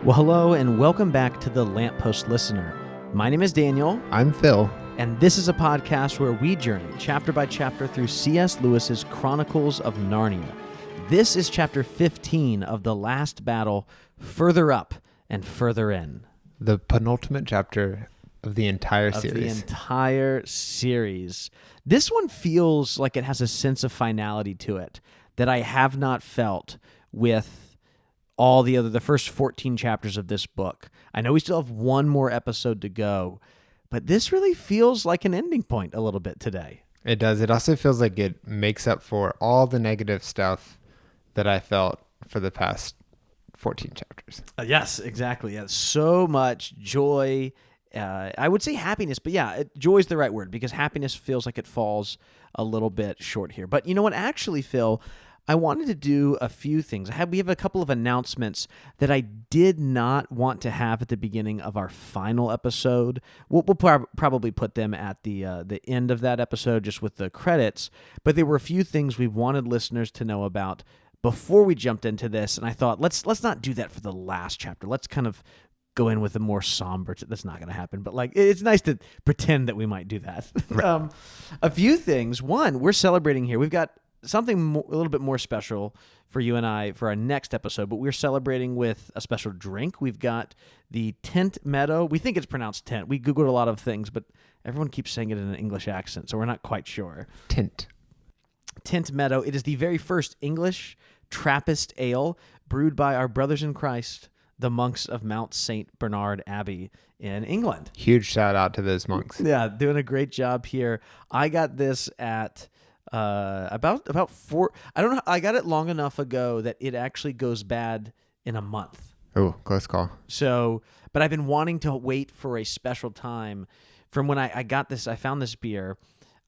Well, hello and welcome back to the Lamppost Listener. My name is Daniel. I'm Phil. And this is a podcast where we journey chapter by chapter through C.S. Lewis's Chronicles of Narnia. This is chapter 15 of The Last Battle, Further Up and Further In. The penultimate chapter of the entire series. This one feels like it has a sense of finality to it that I have not felt with all the first 14 chapters of this book. I know we still have one more episode to go, but this really feels like an ending point a little bit today. It does. It also feels like it makes up for all the negative stuff that I felt for the past 14 chapters. Yes, exactly. Yeah, so much joy. I would say happiness, but joy is the right word because happiness feels like it falls a little bit short here. But you know what? Actually, Phil, I wanted to do a few things. We have a couple of announcements that I did not want to have at the beginning of our final episode. We'll probably put them at the end of that episode just with the credits, but there were a few things we wanted listeners to know about before we jumped into this, and I thought, let's not do that for the last chapter. Let's kind of go in with a more somber. That's not going to happen, but it's nice to pretend that we might do that. Right. A few things. One, we're celebrating here. We've got something a little bit more special for you and I for our next episode, but we're celebrating with a special drink. We've got the Tint Meadow. We think it's pronounced tent. We Googled a lot of things, but everyone keeps saying it in an English accent, so we're not quite sure. Tint Meadow. It is the very first English Trappist ale brewed by our brothers in Christ, the monks of Mount St. Bernard Abbey in England. Huge shout out to those monks. Yeah, doing a great job here. I got this at about 4. I don't know. I got it long enough ago that it actually goes bad in a month. Oh, close call. So, but I've been wanting to wait for a special time from when I got this. I found this beer.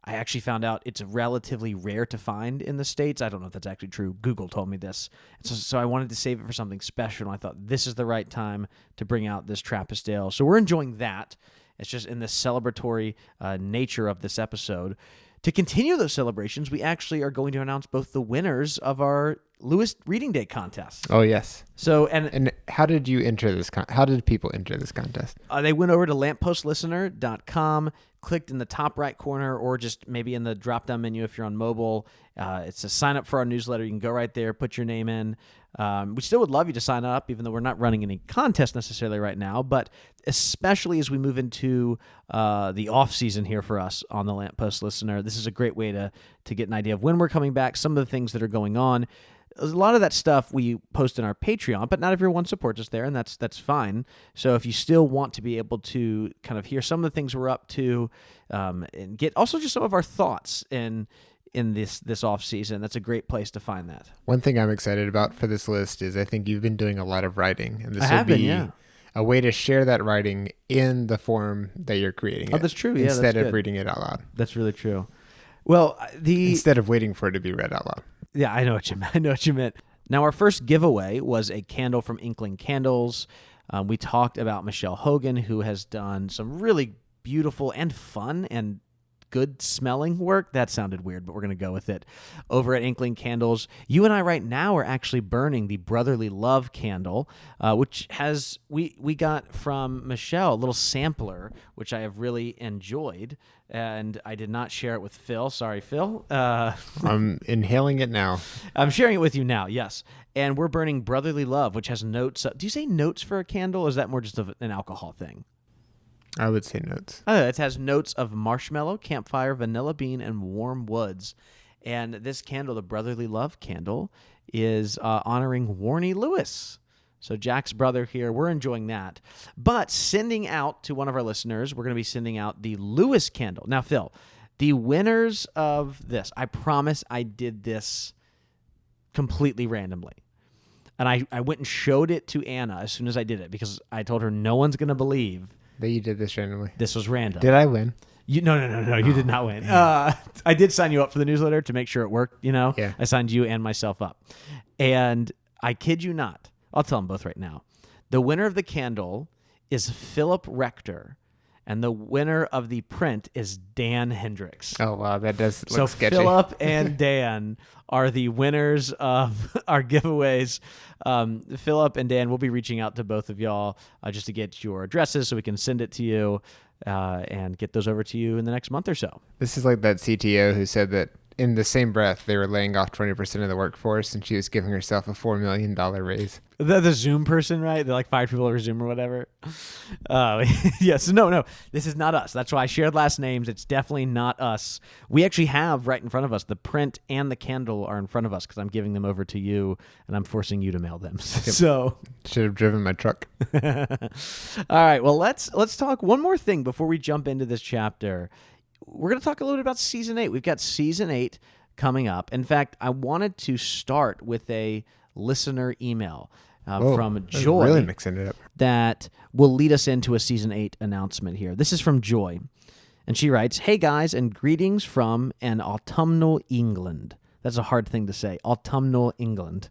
I actually found out it's relatively rare to find in the States. I don't know if that's actually true. Google told me this. So I wanted to save it for something special, and I thought this is the right time to bring out this Trappist ale. So we're enjoying that. It's just in the celebratory nature of this episode. To continue those celebrations, we actually are going to announce both the winners of our Lewis Reading Day contest. Oh, yes. So and how did you enter this? How did people enter this contest? They went over to lamppostlistener.com, clicked in the top right corner, or just maybe in the drop-down menu if you're on mobile. It's a sign up for our newsletter. You can go right there, put your name in. We still would love you to sign up, even though we're not running any contest necessarily right now, but especially as we move into the off-season here for us on the Lamppost Listener, this is a great way to get an idea of when we're coming back, some of the things that are going on. A lot of that stuff we post in our Patreon, but not everyone supports us there, and that's fine. So if you still want to be able to kind of hear some of the things we're up to and get also just some of our thoughts in this off season, that's a great place to find that. One thing I'm excited about for this list is I think you've been doing a lot of writing, and this will be a way to share that writing in the form that you're creating. That's true. Yeah, instead of reading it out loud. That's really true. Well, instead of waiting for it to be read out loud. Yeah, I know what you meant. Now, our first giveaway was a candle from Inkling Candles. We talked about Michelle Hogan, who has done some really beautiful and fun and good smelling work. That sounded weird, but we're going to go with it. Over at Inkling Candles, you and I right now are actually burning the Brotherly Love candle, which we got from Michelle, a little sampler, which I have really enjoyed, and I did not share it with Phil. Sorry, Phil. I'm inhaling it now. I'm sharing it with you now, yes. And we're burning Brotherly Love, which has notes. Do you say notes for a candle, or is that more just an alcohol thing? I would say notes. It has notes of marshmallow, campfire, vanilla bean, and warm woods. And this candle, the Brotherly Love candle, is honoring Warnie Lewis. So Jack's brother here, we're enjoying that. But sending out to one of our listeners, we're going to be sending out the Lewis candle. Now, Phil, the winners of this, I promise I did this completely randomly. And I went and showed it to Anna as soon as I did it because I told her no one's going to believe that you did this randomly. This was random. Did I win? No. You did not win. I did sign you up for the newsletter to make sure it worked, Yeah. I signed you and myself up. And I kid you not, I'll tell them both right now. The winner of the candle is Philip Rector. and the winner of the print is Dan Hendricks. Oh, wow. That does So look sketchy. Philip and Dan are the winners of our giveaways. Philip and Dan will be reaching out to both of y'all just to get your addresses so we can send it to you and get those over to you in the next month or so. This is like that CTO who said that in the same breath, they were laying off 20% of the workforce, and she was giving herself a $4 million raise. The Zoom person, right? They like fired people over Zoom or whatever. Yes. No. This is not us. That's why I shared last names. It's definitely not us. We actually have right in front of us, the print and the candle are in front of us because I'm giving them over to you and I'm forcing you to mail them. So should have driven my truck. All right. Well, let's talk one more thing before we jump into this chapter. We're going to talk a little bit about Season 8. We've got Season 8 coming up. In fact, I wanted to start with a listener email from Joy. Really mixing it up. That will lead us into a Season 8 announcement here. This is from Joy. And she writes, "Hey guys, and greetings from an autumnal England." That's a hard thing to say. Autumnal England.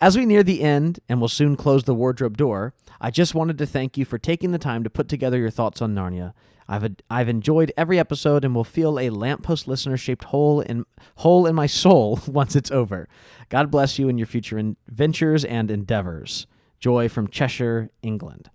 As we near the end and will soon close the wardrobe door, I just wanted to thank you for taking the time to put together your thoughts on Narnia. I've enjoyed every episode and will feel a lamppost listener-shaped hole in my soul once it's over. God bless you in your future ventures and endeavors. Joy from Cheshire, England.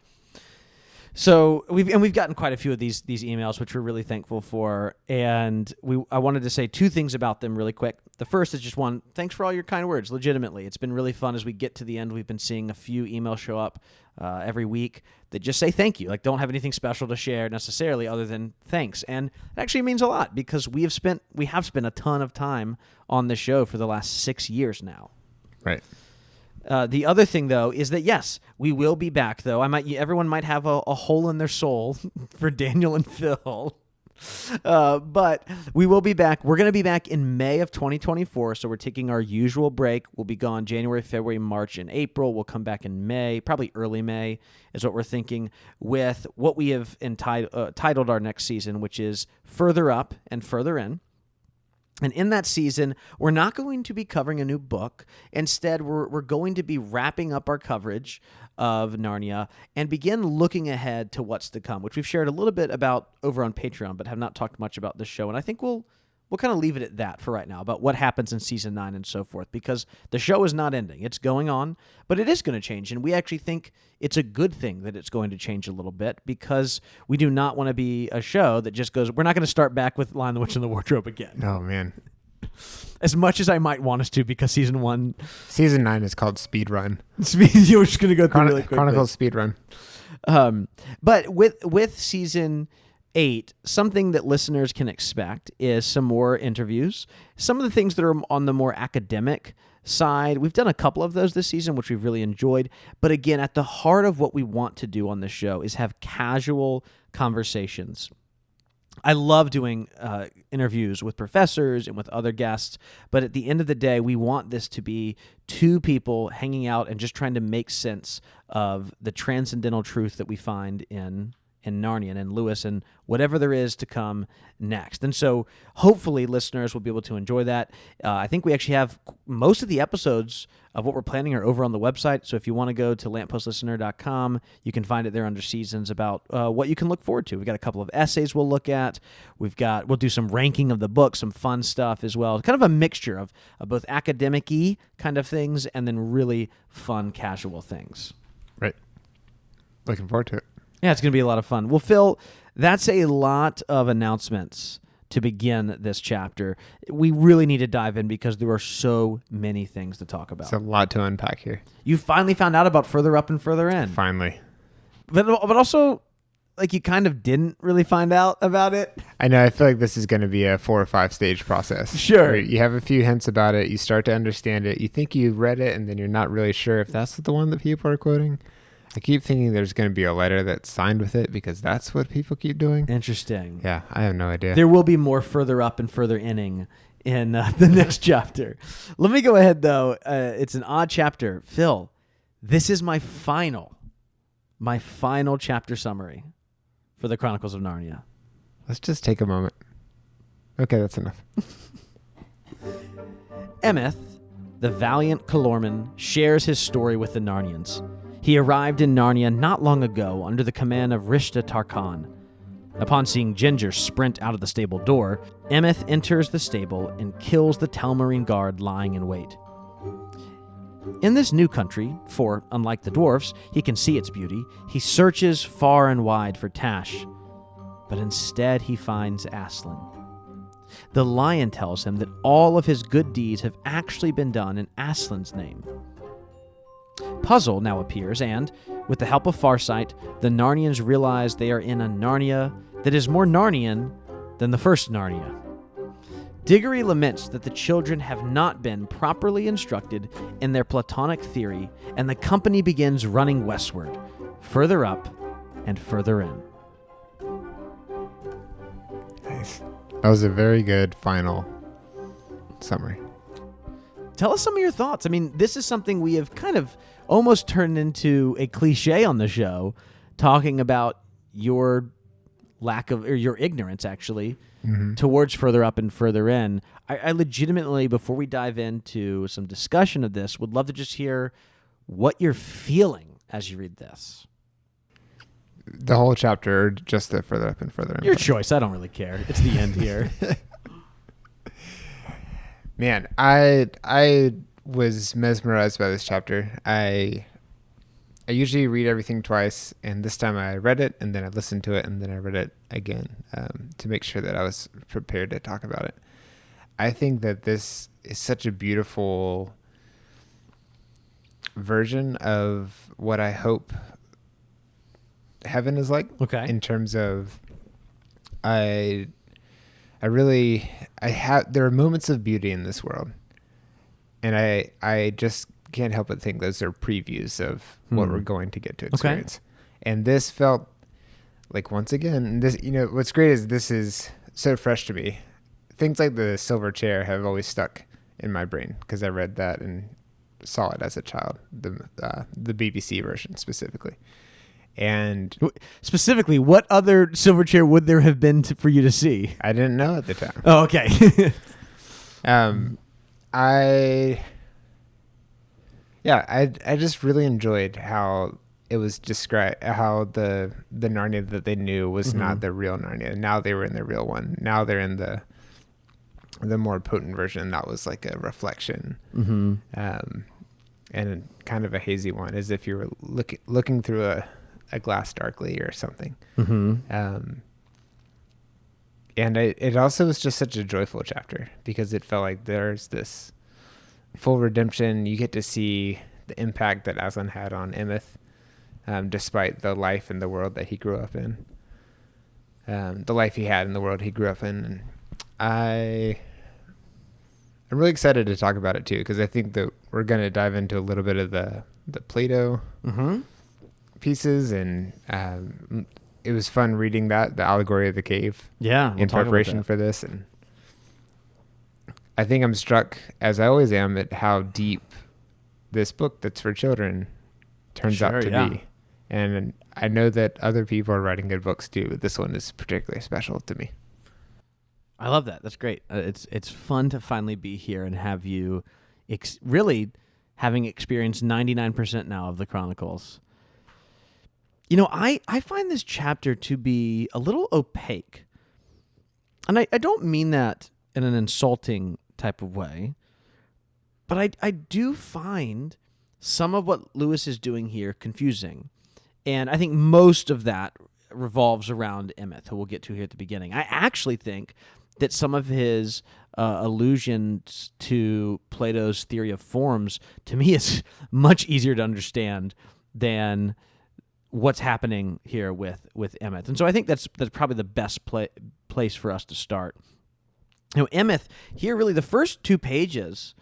So we've gotten quite a few of these emails, which we're really thankful for, and I wanted to say two things about them really quick. The first is just one, thanks for all your kind words. Legitimately, it's been really fun as we get to the end. We've been seeing a few emails show up every week that just say thank you. Like, don't have anything special to share necessarily other than thanks, and it actually means a lot because we have spent a ton of time on the show for the last 6 years now. Right. The other thing, though, is that, yes, we will be back, though. Everyone might have a hole in their soul for Daniel and Phil. But we will be back. We're going to be back in May of 2024, so we're taking our usual break. We'll be gone January, February, March, and April. We'll come back in May, probably early May is what we're thinking, with what we have titled our next season, which is Further Up and Further In. And in that season, we're not going to be covering a new book. Instead, we're going to be wrapping up our coverage of Narnia and begin looking ahead to what's to come, which we've shared a little bit about over on Patreon, but have not talked much about this show. And I think we'll kind of leave it at that for right now, about what happens in Season 9 and so forth, because the show is not ending. It's going on, but it is going to change. And we actually think it's a good thing that it's going to change a little bit, because we do not want to be a show that just goes, we're not going to start back with Lion, the Witch, and the Wardrobe again. Oh, man. As much as I might want us to, because Season 9 is called Speed Run. You're just going to go through really quickly. Chronicles Speed Run. But with Season 8, something that listeners can expect is some more interviews. Some of the things that are on the more academic side, we've done a couple of those this season, which we've really enjoyed. But again, at the heart of what we want to do on this show is have casual conversations. I love doing interviews with professors and with other guests, but at the end of the day, we want this to be two people hanging out and just trying to make sense of the transcendental truth that we find in Narnia and in Lewis and whatever there is to come next. And so hopefully listeners will be able to enjoy that. I think we actually have most of the episodes of what we're planning are over on the website. So if you want to go to lamppostlistener.com, you can find it there under seasons about what you can look forward to. We've got a couple of essays we'll look at. We'll do some ranking of the book, some fun stuff as well. Kind of a mixture of both academic-y kind of things and then really fun, casual things. Right. Looking forward to it. Yeah, it's going to be a lot of fun. Well, Phil, that's a lot of announcements to begin this chapter. We really need to dive in because there are so many things to talk about. It's a lot to unpack here. You finally found out about Further Up and Further In. Finally. But also, like, you kind of didn't really find out about it. I know. I feel like this is going to be a 4 or 5 stage process. Sure. You have a few hints about it. You start to understand it. You think you've read it, and then you're not really sure if that's the one that people are quoting. I keep thinking there's going to be a letter that's signed with it because that's what people keep doing. Interesting. Yeah, I have no idea. There will be more Further Up and Further Inning in the next chapter. Let me go ahead, though. It's an odd chapter. Phil, this is my final chapter summary for the Chronicles of Narnia. Let's just take a moment. Okay, that's enough. Emeth, the valiant Calorman, shares his story with the Narnians. He arrived in Narnia not long ago under the command of Rishta Tarkan. Upon seeing Ginger sprint out of the stable door, Emmet enters the stable and kills the Telmarine guard lying in wait. In this new country, for, unlike the dwarfs, he can see its beauty, he searches far and wide for Tash, but instead he finds Aslan. The lion tells him that all of his good deeds have actually been done in Aslan's name. Puzzle now appears, and, with the help of Farsight, the Narnians realize they are in a Narnia that is more Narnian than the first Narnia. Diggory laments that the children have not been properly instructed in their Platonic theory, and the company begins running westward, further up and further in. Nice. That was a very good final summary. Tell us some of your thoughts. I mean, this is something we have kind of almost turned into a cliche on the show, talking about your lack of, or your ignorance, actually, towards further up and further in. I legitimately, before we dive into some discussion of this, would love to just hear what you're feeling as you read this. The whole chapter, or just the further up and further in? Your choice. I don't really care. It's the end here. Man, I was mesmerized by this chapter. I usually read everything twice, and this time I read it, and then I listened to it, and then I read it again to make sure that I was prepared to talk about it. I think that this is such a beautiful version of what I hope heaven is like. Okay. In terms of, there are moments of beauty in this world, and I just can't help but think those are previews of what we're going to get to experience. Okay. And this felt like, once again, this, what's great is this is so fresh to me. Things like the silver chair have always stuck in my brain because I read that and saw it as a child, the BBC version specifically. And specifically, what other Silverchair would there have been for you to see? I didn't know at the time. Oh, okay. I just really enjoyed how it was described, how the Narnia that they knew was not the real Narnia. Now they were in the real one. Now they're in the more potent version. That was like a reflection, and kind of a hazy one, as if you were looking through a glass darkly or something. And it also was just such a joyful chapter because it felt like there's this full redemption. You get to see the impact that Aslan had on Emmet, despite the life and the world that he grew up in, the life he had in the world he grew up in. And I'm really excited to talk about it too, because I think that we're going to dive into a little bit of the Plato pieces, and it was fun reading the allegory of the cave in preparation for this. And I think I'm struck, as I always am, at how deep this book that's for children turns out to be. And I know that other people are writing good books too, but this one is particularly special to me. I love that. That's great. It's fun to finally be here and have you really having experienced 99% now of the Chronicles. I find this chapter to be a little opaque. And I don't mean that in an insulting type of way, but I do find some of what Lewis is doing here confusing. And I think most of that revolves around Emmet, who we'll get to here at the beginning. I actually think that some of his allusions to Plato's theory of forms, to me, is much easier to understand than what's happening here with Emmet. And so I think that's probably the best place for us to start. Emmet, here really the first 2 pages,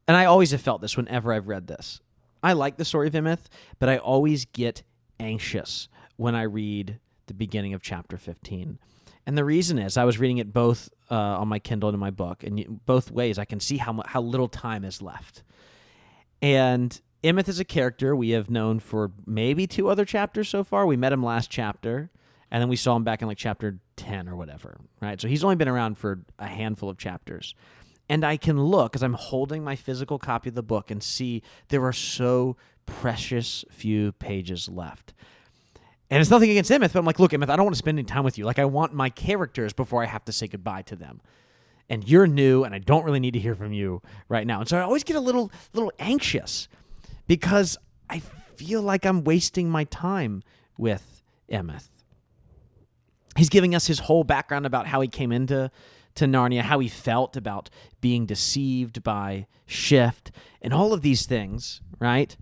and I always have felt this whenever I've read this. I like the story of Emmet, but I always get anxious when I read the beginning of chapter 15. And the reason is I was reading it both on my Kindle and in my book, and both ways I can see how little time is left. And Emmet is a character we have known for maybe 2 other chapters so far. We met him last chapter, and then we saw him back in like chapter 10 or whatever, right? So he's only been around for a handful of chapters. And I can look, as I'm holding my physical copy of the book, and see there are so precious few pages left. And it's nothing against Emeth, but I'm like, look, Emeth, I don't want to spend any time with you. Like, I want my characters before I have to say goodbye to them. And you're new, and I don't really need to hear from you right now. And so I always get a little anxious because I feel like I'm wasting my time with Emeth. He's giving us his whole background about how he came into Narnia, how he felt about being deceived by Shift, and all of these things, right?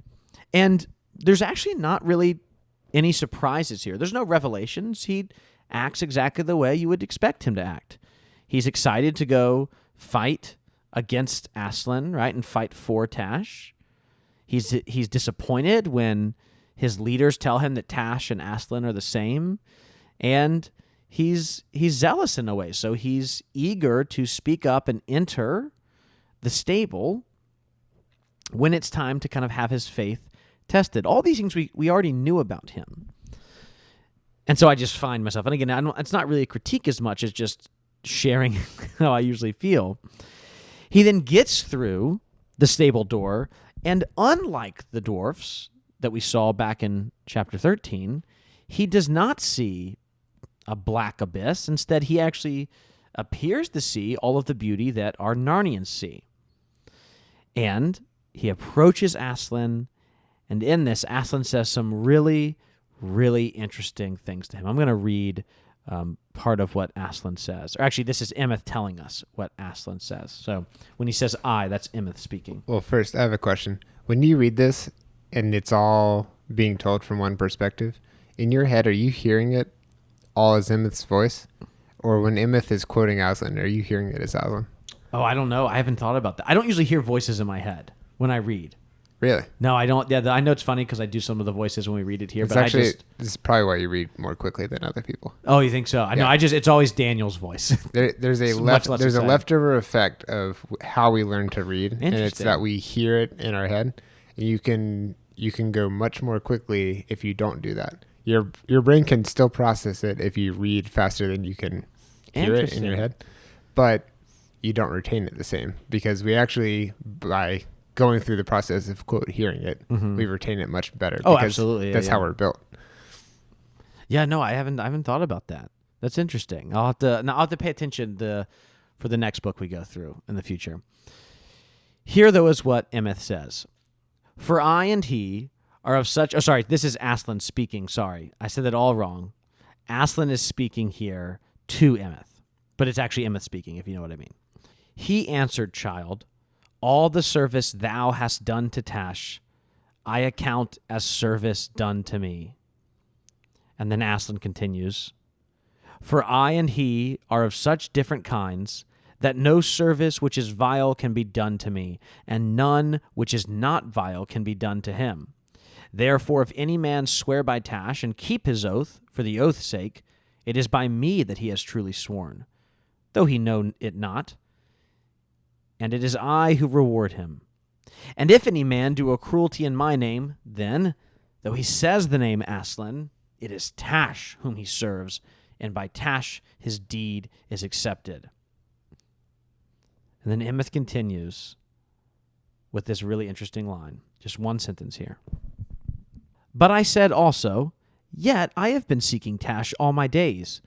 And there's actually not really any surprises here. There's no revelations. He acts exactly the way you would expect him to act. He's excited to go fight against Aslan, right, and fight for Tash. He's disappointed when his leaders tell him that Tash and Aslan are the same, and he's zealous in a way. So he's eager to speak up and enter the stable when it's time to kind of have his faith tested. All these things we already knew about him. And so I just find myself, and again, it's not really a critique as much as just sharing how I usually feel. He then gets through the stable door, and unlike the dwarfs that we saw back in chapter 13, he does not see a black abyss. Instead, he actually appears to see all of the beauty that our Narnians see. And he approaches Aslan, and in this, Aslan says some really, really interesting things to him. I'm going to read part of what Aslan says. Or actually, this is Emeth telling us what Aslan says. So when he says I, that's Emeth speaking. Well, first, I have a question. When you read this, and it's all being told from one perspective, in your head, are you hearing it all as Emeth's voice? Or when Emeth is quoting Aslan, are you hearing it as Aslan? Oh, I don't know. I haven't thought about that. I don't usually hear voices in my head when I read. Really? No, I don't. Yeah, I know it's funny because I do some of the voices when we read it here. It's but actually, I just... this is probably why you read more quickly than other people. Oh, you think so? I know. It's always Daniel's voice. There's a leftover effect of how we learn to read, and it's that we hear it in our head. And you can go much more quickly if you don't do that. Your brain can still process it if you read faster than you can hear it in your head, but you don't retain it the same because we actually, by going through the process of quote hearing it, we retain it much better. Oh, absolutely. That's how we're built. Yeah, no, I haven't thought about that. That's interesting. I'll have to pay attention for the next book we go through in the future. Here, though, is what Emeth says. For I and he are of such... Oh, sorry, this is Aslan speaking. Sorry, I said that all wrong. Aslan is speaking here to Emeth, but it's actually Emeth speaking, if you know what I mean. He answered, child, all the service thou hast done to Tash, I account as service done to me. And then Aslan continues, for I and he are of such different kinds that no service which is vile can be done to me, and none which is not vile can be done to him. Therefore, if any man swear by Tash and keep his oath for the oath's sake, it is by me that he has truly sworn, though he know it not. And it is I who reward him. And if any man do a cruelty in my name, then, though he says the name Aslan, it is Tash whom he serves, and by Tash his deed is accepted. And then Emeth continues with this really interesting line. Just one sentence here. But I said also, yet I have been seeking Tash all my days.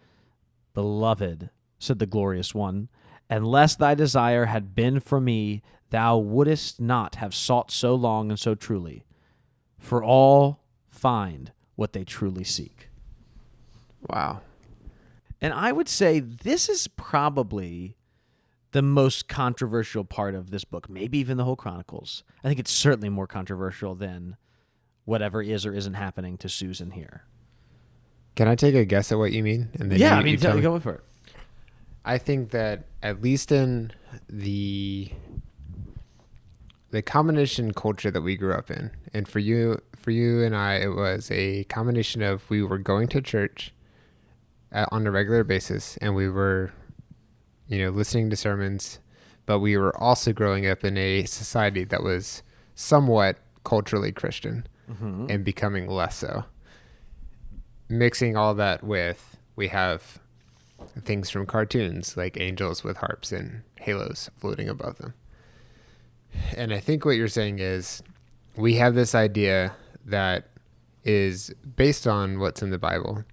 Beloved, said the glorious one, unless thy desire had been for me, thou wouldest not have sought so long and so truly. For all find what they truly seek. Wow. And I would say this is probably the most controversial part of this book, maybe even the whole Chronicles. I think it's certainly more controversial than whatever is or isn't happening to Susan here. Can I take a guess at what you mean? And then go for it. I think that at least in the combination culture that we grew up in, and for you and I, it was a combination of we were going to church on a regular basis, and we were, listening to sermons, but we were also growing up in a society that was somewhat culturally Christian and becoming less so. Mixing all that with, we have things from cartoons like angels with harps and halos floating above them. And I think what you're saying is we have this idea that is based on what's in the Bible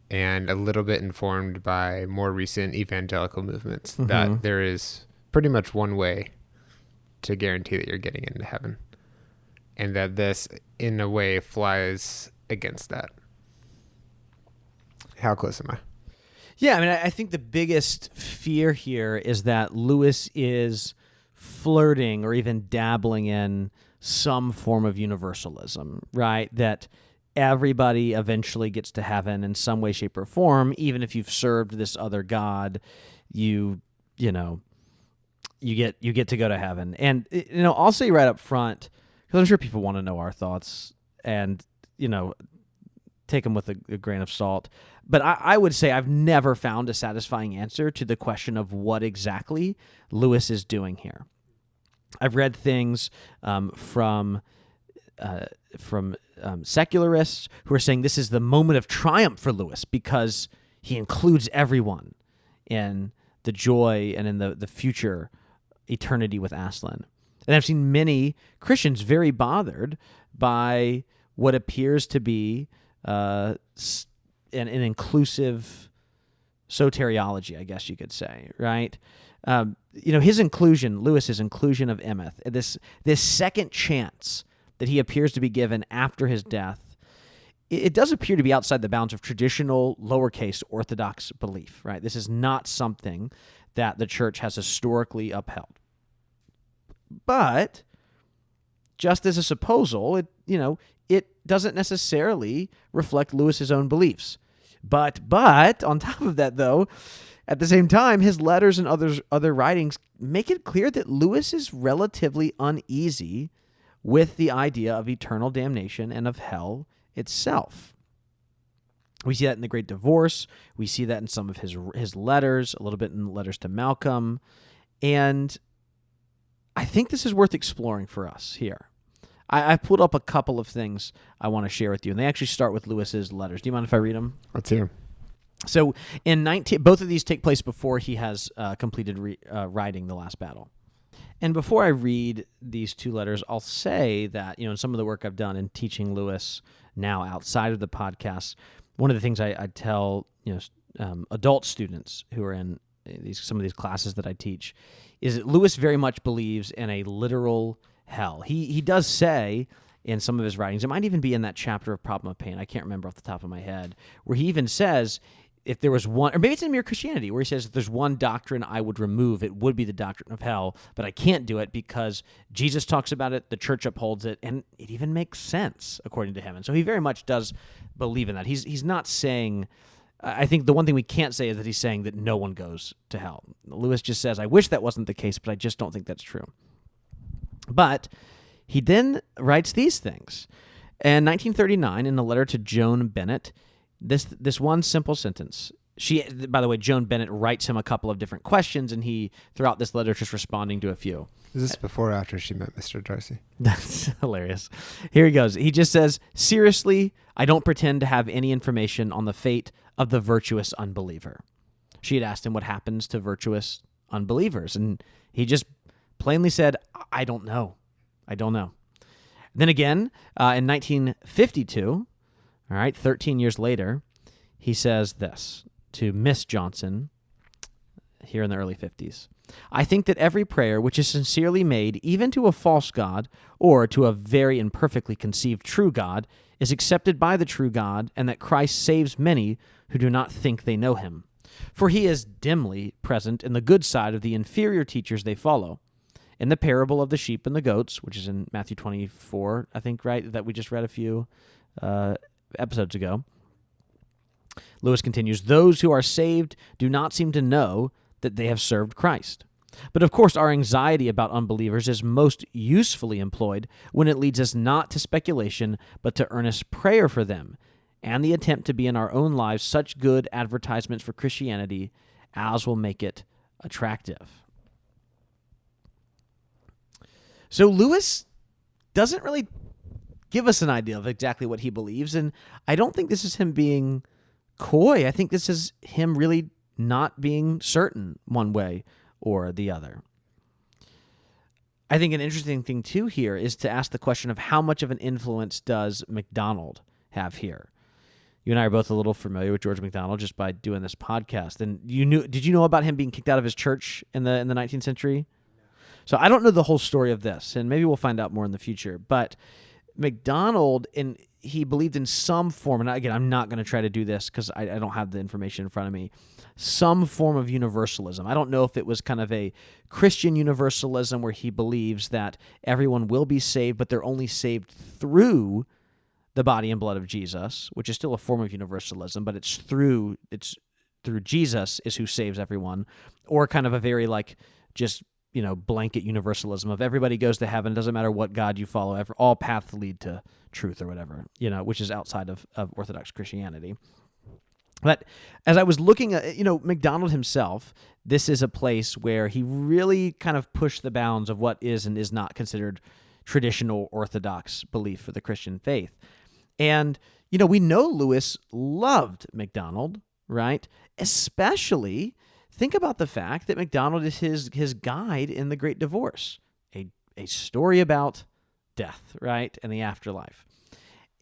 and a little bit informed by more recent evangelical movements, that there is pretty much one way to guarantee that you're getting into heaven, and that this, in a way, flies against that. How close am I? Yeah, I mean, I think the biggest fear here is that Lewis is flirting or even dabbling in some form of universalism, right? That everybody eventually gets to heaven in some way, shape, or form, even if you've served this other god, you get to go to heaven. And I'll say right up front, because I'm sure people want to know our thoughts, and take them with a grain of salt. But I would say I've never found a satisfying answer to the question of what exactly Lewis is doing here. I've read things from secularists who are saying this is the moment of triumph for Lewis because he includes everyone in the joy and in the future eternity with Aslan. And I've seen many Christians very bothered by what appears to be an inclusive soteriology, I guess you could say, right? Lewis's inclusion of Emeth, this second chance that he appears to be given after his death, it does appear to be outside the bounds of traditional lowercase Orthodox belief, right? This is not something that the church has historically upheld. But just as a supposal, it doesn't necessarily reflect Lewis's own beliefs. But on top of that, though, at the same time, his letters and other writings make it clear that Lewis is relatively uneasy with the idea of eternal damnation and of hell itself. We see that in The Great Divorce. We see that in some of his letters, a little bit in letters to Malcolm. And I think this is worth exploring for us here. I've pulled up a couple of things I want to share with you, and they actually start with Lewis's letters. Do you mind if I read them? Let's hear them. So both of these take place before he has completed writing The Last Battle. And before I read these two letters, I'll say that, in some of the work I've done in teaching Lewis now outside of the podcast, one of the things I tell adult students who are in some of these classes that I teach is that Lewis very much believes in a literal hell. He does say in some of his writings, it might even be in that chapter of Problem of Pain, I can't remember off the top of my head, where he even says, if there was one, or maybe it's in Mere Christianity, where he says, if there's one doctrine I would remove, it would be the doctrine of hell, but I can't do it because Jesus talks about it, the church upholds it, and it even makes sense according to him. And so he very much does believe in that. He's not saying, I think the one thing we can't say is that he's saying that no one goes to hell. Lewis just says, I wish that wasn't the case, but I just don't think that's true. But he then writes these things. In 1939, in a letter to Joan Bennett, this one simple sentence. By the way, Joan Bennett writes him a couple of different questions, and he, throughout this letter, just responding to a few. Is this before or after she met Mr. Darcy? That's hilarious. Here he goes. He just says, seriously, I don't pretend to have any information on the fate of the virtuous unbeliever. She had asked him what happens to virtuous unbelievers, and he just plainly said, I don't know. I don't know. Then again, in 1952, 13 years later, he says this to Miss Johnson here in the early 50s. I think that every prayer which is sincerely made, even to a false God or to a very imperfectly conceived true God, is accepted by the true God, and that Christ saves many who do not think they know him. For he is dimly present in the good side of the inferior teachers they follow. In the parable of the sheep and the goats, which is in Matthew 24, I think, right, that we just read a few episodes ago, Lewis continues, those who are saved do not seem to know that they have served Christ. But of course, our anxiety about unbelievers is most usefully employed when it leads us not to speculation, but to earnest prayer for them, and the attempt to be in our own lives such good advertisements for Christianity as will make it attractive. So Lewis doesn't really give us an idea of exactly what he believes, and I don't think this is him being coy. I think this is him really not being certain one way or the other. I think an interesting thing too here is to ask the question of how much of an influence does MacDonald have here? You and I are both a little familiar with George MacDonald just by doing this podcast. And did you know about him being kicked out of his church in the 19th century? So I don't know the whole story of this, and maybe we'll find out more in the future. But MacDonald, he believed in some form, and again, I'm not going to try to do this because I don't have the information in front of me, some form of universalism. I don't know if it was kind of a Christian universalism where he believes that everyone will be saved, but they're only saved through the body and blood of Jesus, which is still a form of universalism, but it's through Jesus is who saves everyone, or kind of a very just blanket universalism of everybody goes to heaven, doesn't matter what God you follow, all paths lead to truth or whatever, which is outside of Orthodox Christianity. But as I was looking at, MacDonald himself, this is a place where he really kind of pushed the bounds of what is and is not considered traditional Orthodox belief for the Christian faith. And, we know Lewis loved MacDonald, right? Especially, think about the fact that MacDonald is his guide in The Great Divorce, a story about death, right, and the afterlife.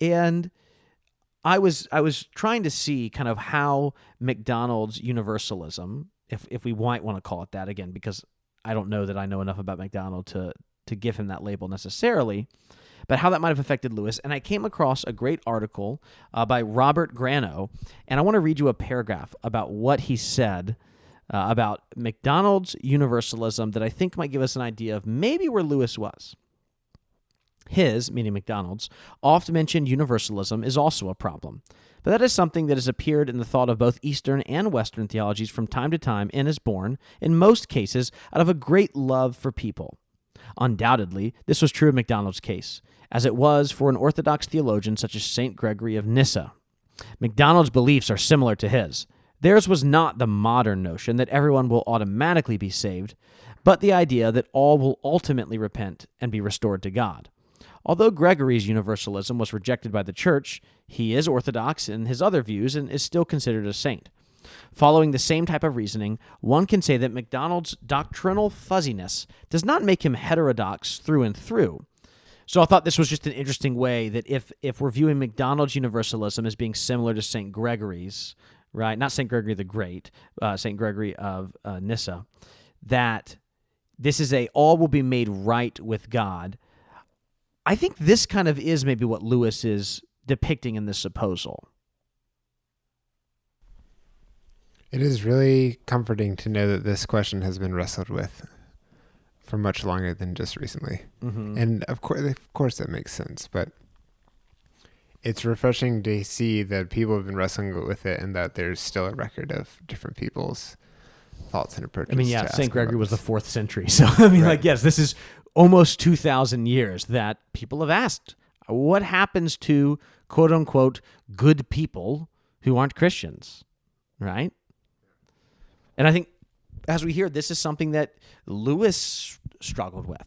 And I was trying to see kind of how MacDonald's universalism, if we might want to call it that, again, because I don't know that I know enough about MacDonald to give him that label necessarily, but how that might have affected Lewis. And I came across a great article by Robert Grano, and I want to read you a paragraph about what he said about MacDonald's universalism that I think might give us an idea of maybe where Lewis was. His, meaning MacDonald's, oft-mentioned universalism is also a problem, but that is something that has appeared in the thought of both Eastern and Western theologies from time to time and is born, in most cases, out of a great love for people. Undoubtedly, this was true of MacDonald's case, as it was for an Orthodox theologian such as St. Gregory of Nyssa. MacDonald's beliefs are similar to his. Theirs was not the modern notion that everyone will automatically be saved, but the idea that all will ultimately repent and be restored to God. Although Gregory's universalism was rejected by the Church, he is Orthodox in his other views and is still considered a saint. Following the same type of reasoning, one can say that MacDonald's doctrinal fuzziness does not make him heterodox through and through. So I thought this was just an interesting way that if we're viewing MacDonald's universalism as being similar to St. Gregory's, right, not St. Gregory the Great, St. Gregory of Nyssa, that this is all will be made right with God. I think this kind of is maybe what Lewis is depicting in this proposal. It is really comforting to know that this question has been wrestled with for much longer than just recently. Mm-hmm. And of course that makes sense, but it's refreshing to see that people have been wrestling with it and that there's still a record of different people's thoughts and approaches. I mean, yeah, St. Gregory was the 4th century. So, I mean, right. Yes, this is almost 2,000 years that people have asked, what happens to quote unquote good people who aren't Christians, right? And I think, as we hear, this is something that Lewis struggled with.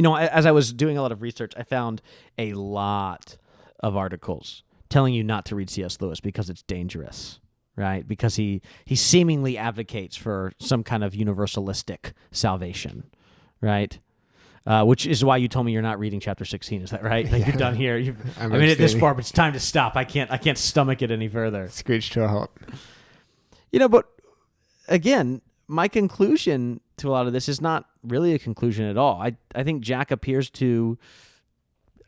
As I was doing a lot of research, I found a lot of articles telling you not to read C.S. Lewis because it's dangerous, right? Because he seemingly advocates for some kind of universalistic salvation, right? Which is why you told me you're not reading chapter 16. Is that right? Like, yeah. You're done here. I made it this far, but it's time to stop. I can't stomach it any further. Screech to a halt. But again, my conclusion to a lot of this is not really a conclusion at all. I think Jack appears to,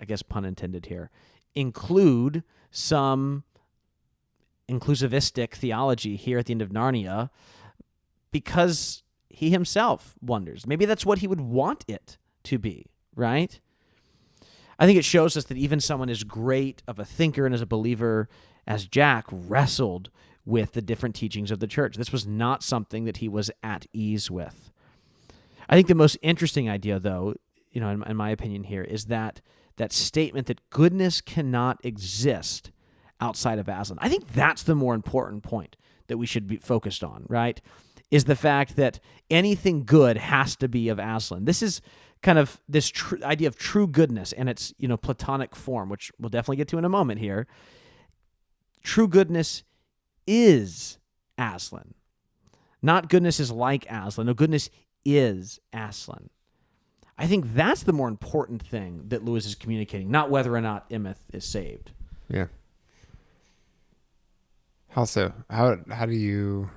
I guess pun intended here, include some inclusivistic theology here at the end of Narnia because he himself wonders. Maybe that's what he would want it to be, right? I think it shows us that even someone as great of a thinker and as a believer as Jack wrestled with the different teachings of the church. This was not something that he was at ease with. I think the most interesting idea, though, in my opinion here, is that statement that goodness cannot exist outside of Aslan. I think that's the more important point that we should be focused on, right? Is the fact that anything good has to be of Aslan. This is kind of this idea of true goodness and its Platonic form, which we'll definitely get to in a moment here. True goodness is Aslan. Not goodness is like Aslan. No, goodness is Aslan. I think that's the more important thing that Lewis is communicating, not whether or not Emeth is saved. Yeah. Also, how do you?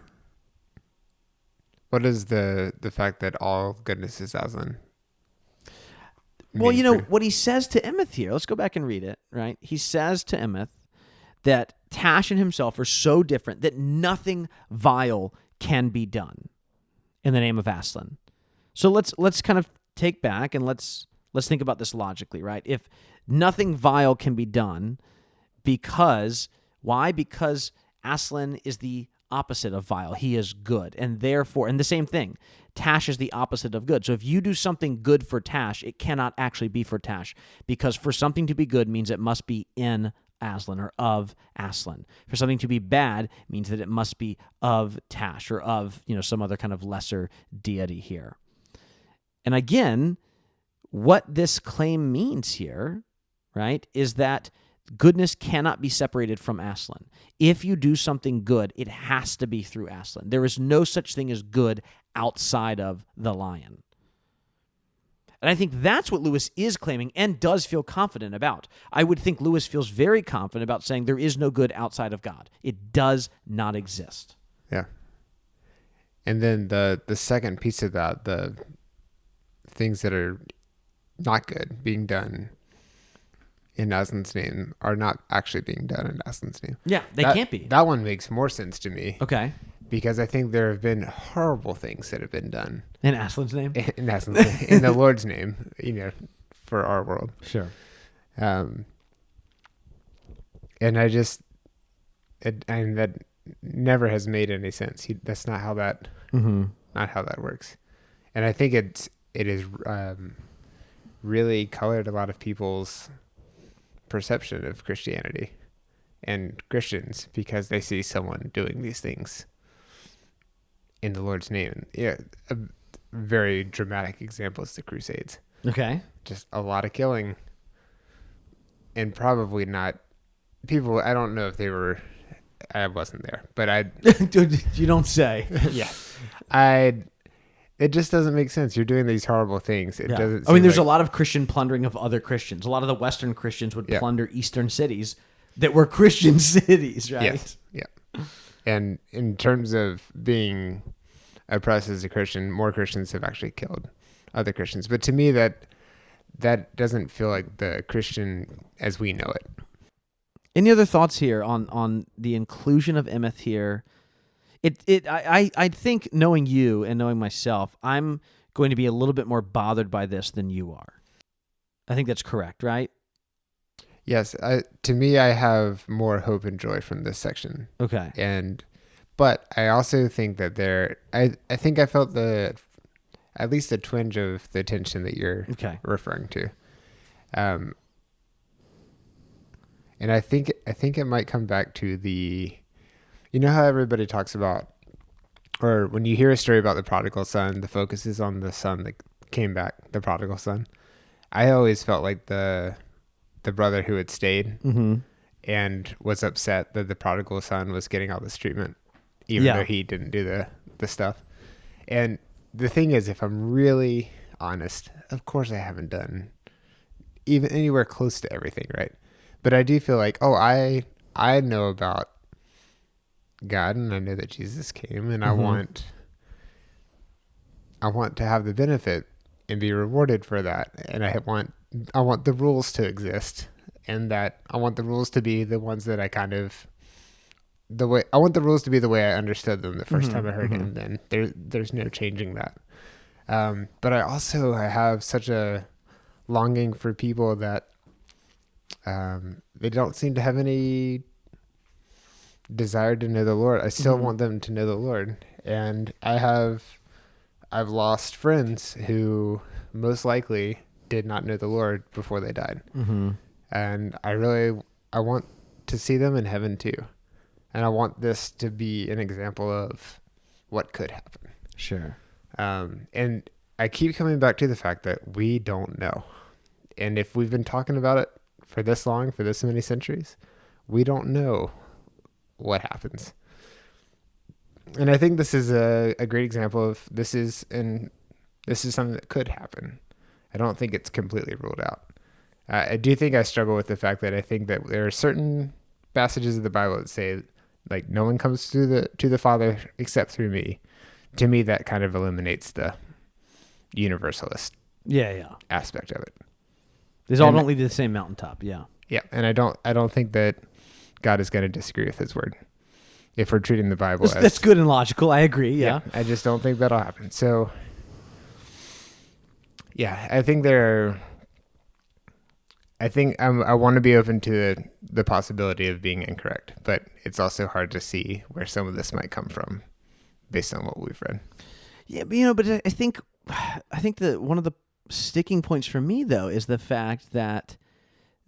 What is the fact that all goodness is Aslan? Well, what he says to Emeth here, let's go back and read it, right? He says to Emeth that Tash and himself are so different that nothing vile can be done in the name of Aslan. So let's kind of take back and let's think about this logically, right? If nothing vile can be done, why? Because Aslan is the opposite of vile. He is good. And therefore, and the same thing, Tash is the opposite of good. So if you do something good for Tash, it cannot actually be for Tash, because for something to be good means it must be in Aslan or of Aslan. For something to be bad means that it must be of Tash or of, some other kind of lesser deity here. And again, what this claim means here, right, is that goodness cannot be separated from Aslan. If you do something good, it has to be through Aslan. There is no such thing as good outside of the lion. And I think that's what Lewis is claiming and does feel confident about. I would think Lewis feels very confident about saying there is no good outside of God. It does not exist. Yeah. And then the second piece of that, the things that are not good being done in Aslan's name are not actually being done in Aslan's name. Yeah, they can't be. That one makes more sense to me. Okay. Because I think there have been horrible things that have been done. In Aslan's name? In Aslan's name. In the Lord's name, for our world. Sure. And that never has made any sense. That's not how that, not how that works. And I think it is really colored a lot of people's perception of Christianity and Christians because they see someone doing these things in the Lord's name. Yeah, a very dramatic example is the Crusades. Okay. Just a lot of killing, and probably not people. I don't know if they were. I wasn't there, but I. You don't say. Yeah, It just doesn't make sense. You're doing these horrible things. It doesn't. I mean, there's a lot of Christian plundering of other Christians. A lot of the Western Christians would plunder Eastern cities that were Christian cities, right? Yes. Yeah. And in terms of being oppressed as a Christian, more Christians have actually killed other Christians. But to me, that doesn't feel like the Christian as we know it. Any other thoughts here on the inclusion of Emeth here? I think, knowing you and knowing myself, I'm going to be a little bit more bothered by this than you are. I think that's correct, right? Yes. To me, I have more hope and joy from this section. Okay. But I also think that I think I felt at least a twinge of the tension that you're referring to. And I think it might come back to how everybody talks about, or when you hear a story about the prodigal son, the focus is on the son that came back, the prodigal son. I always felt like the brother who had stayed and was upset that the prodigal son was getting all this treatment, even though he didn't do the stuff. And the thing is, if I'm really honest, of course I haven't done even anywhere close to everything, right? But I do feel like, I know about God, and I know that Jesus came, and I want to have the benefit and be rewarded for that. And I want the rules to exist, and that I want the rules to be the ones that I want the rules to be the way I understood them the first time I heard him. Then there's no changing that. But I have such a longing for people that they don't seem to have any desire to know the Lord. I still want them to know the Lord. And I've lost friends who most likely did not know the Lord before they died. And I want to see them in heaven too. And I want this to be an example of what could happen. Sure. And I keep coming back to the fact that we don't know. And if we've been talking about it for this long, for this many centuries, we don't know what happens. And I think this is a great example of this is something that could happen. I don't think it's completely ruled out. I do think I struggle with the fact that I think that there are certain passages of the Bible that say, like, no one comes to the Father except through me. To me, that kind of eliminates the universalist aspect of it. These all don't lead to the same mountaintop. Yeah. Yeah, and I don't think that God is going to disagree with His word if we're treating the Bible that's good and logical. I agree. Yeah. I just don't think that'll happen. So, yeah, I think I want to be open to the possibility of being incorrect, but it's also hard to see where some of this might come from based on what we've read. Yeah, but I think that one of the sticking points for me, though, is the fact that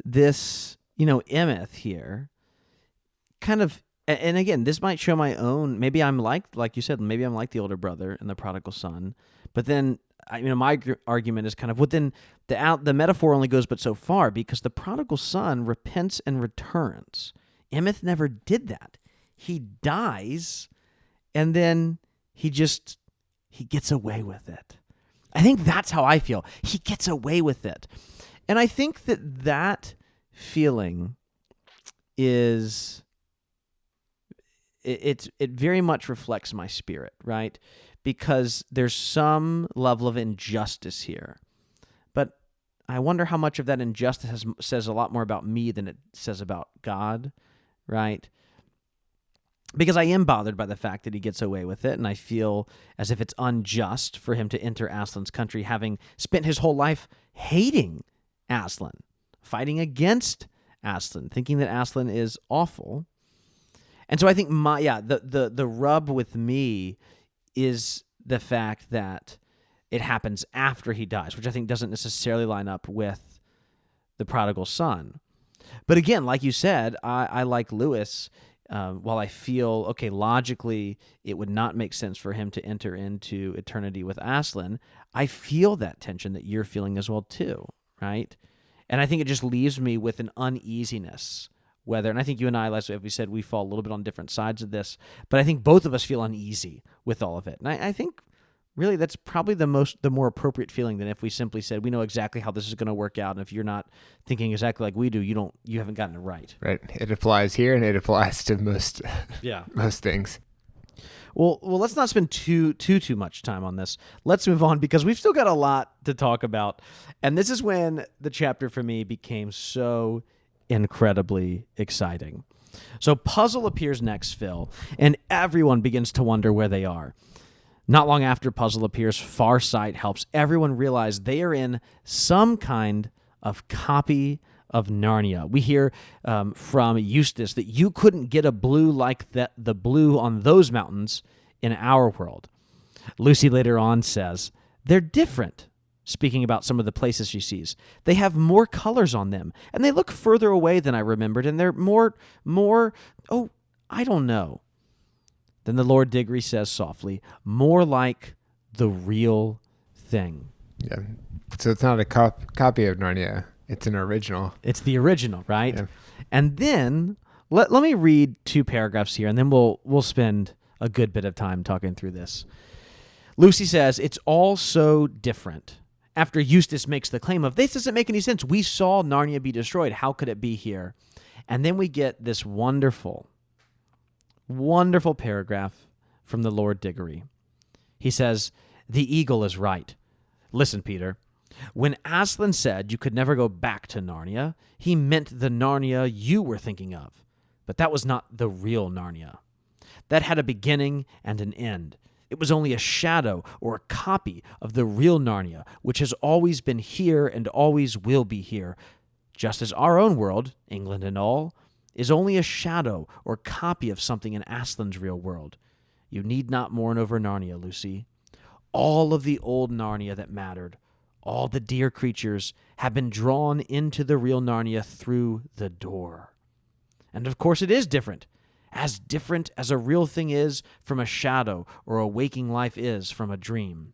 this, Emeth here kind of, and again, this might show my own, maybe I'm like you said, maybe I'm like the older brother and the prodigal son, but then, my argument is kind of, well, then the metaphor only goes but so far, because the prodigal son repents and returns. Emeth never did that. He dies, and then he gets away with it. I think that's how I feel. He gets away with it. And I think that feeling is, it very much reflects my spirit, right? Because there's some level of injustice here. But I wonder how much of that injustice says a lot more about me than it says about God, right? Because I am bothered by the fact that he gets away with it, and I feel as if it's unjust for him to enter Aslan's country, having spent his whole life hating Aslan, fighting against Aslan, thinking that Aslan is awful. And so I think the rub with me is the fact that it happens after he dies, which I think doesn't necessarily line up with the prodigal son. But again, like you said, I like Lewis. While I feel, okay, logically, it would not make sense for him to enter into eternity with Aslan, I feel that tension that you're feeling as well too, right? And I think it just leaves me with an uneasiness, and I think you and I, as we said, we fall a little bit on different sides of this, but I think both of us feel uneasy with all of it. And I think really that's probably the more appropriate feeling than if we simply said, we know exactly how this is going to work out, and if you're not thinking exactly like we do, you haven't gotten it right. Right. It applies here, and it applies to most most things. Well, let's not spend too much time on this. Let's move on, because we've still got a lot to talk about. And this is when the chapter for me became so incredibly exciting. So Puzzle appears next, Phil, and everyone begins to wonder where they are. Not long after Puzzle appears, Farsight helps everyone realize they are in some kind of copy of Narnia. We hear from Eustace that you couldn't get a blue like the blue on those mountains in our world. Lucy later on says, they're different, speaking about some of the places she sees. They have more colors on them, and they look further away than I remembered, and they're more, I don't know. Then the Lord Diggory says softly, more like the real thing. Yeah. So it's not a copy of Narnia. It's an original. It's the original, right? Yeah. And then let me read 2 paragraphs here, and then we'll spend a good bit of time talking through this. Lucy says, it's all so different. After Eustace makes the claim of, this doesn't make any sense. We saw Narnia be destroyed. How could it be here? And then we get this wonderful paragraph from the Lord Diggory. He says, the eagle is right. Listen, Peter. When Aslan said you could never go back to Narnia, he meant the Narnia you were thinking of. But that was not the real Narnia. That had a beginning and an end. It was only a shadow or a copy of the real Narnia, which has always been here and always will be here, just as our own world, England and all, is only a shadow or copy of something in Aslan's real world. You need not mourn over Narnia, Lucy. All of the old Narnia that mattered, all the dear creatures, have been drawn into the real Narnia through the door. And of course it is different as a real thing is from a shadow or a waking life is from a dream.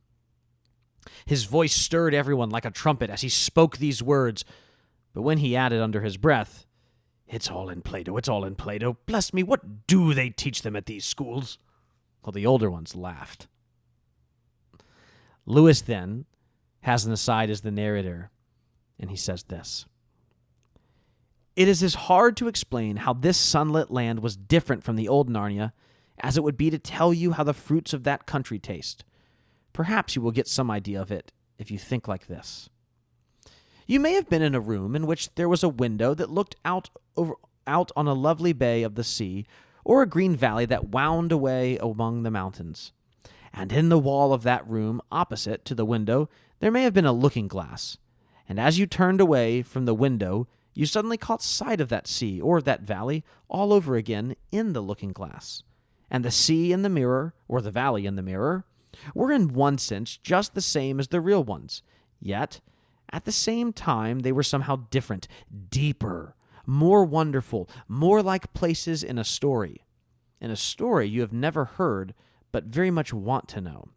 His voice stirred everyone like a trumpet as he spoke these words, but when he added under his breath, it's all in Plato, it's all in Plato. Bless me, what do they teach them at these schools? Well, the older ones laughed. Lewis then has an aside as the narrator, and he says this: "It is as hard to explain how this sunlit land was different from the old Narnia as it would be to tell you how the fruits of that country taste. Perhaps you will get some idea of it if you think like this. You may have been in a room in which there was a window that looked out on a lovely bay of the sea, or a green valley that wound away among the mountains. And in the wall of that room, opposite to the window, there may have been a looking glass. And as you turned away from the window, you suddenly caught sight of that sea or that valley all over again in the looking glass. And the sea in the mirror, or the valley in the mirror, were in one sense just the same as the real ones. Yet, at the same time, they were somehow different, deeper, more wonderful, more like places in a story. In a story you have never heard, but very much want to know.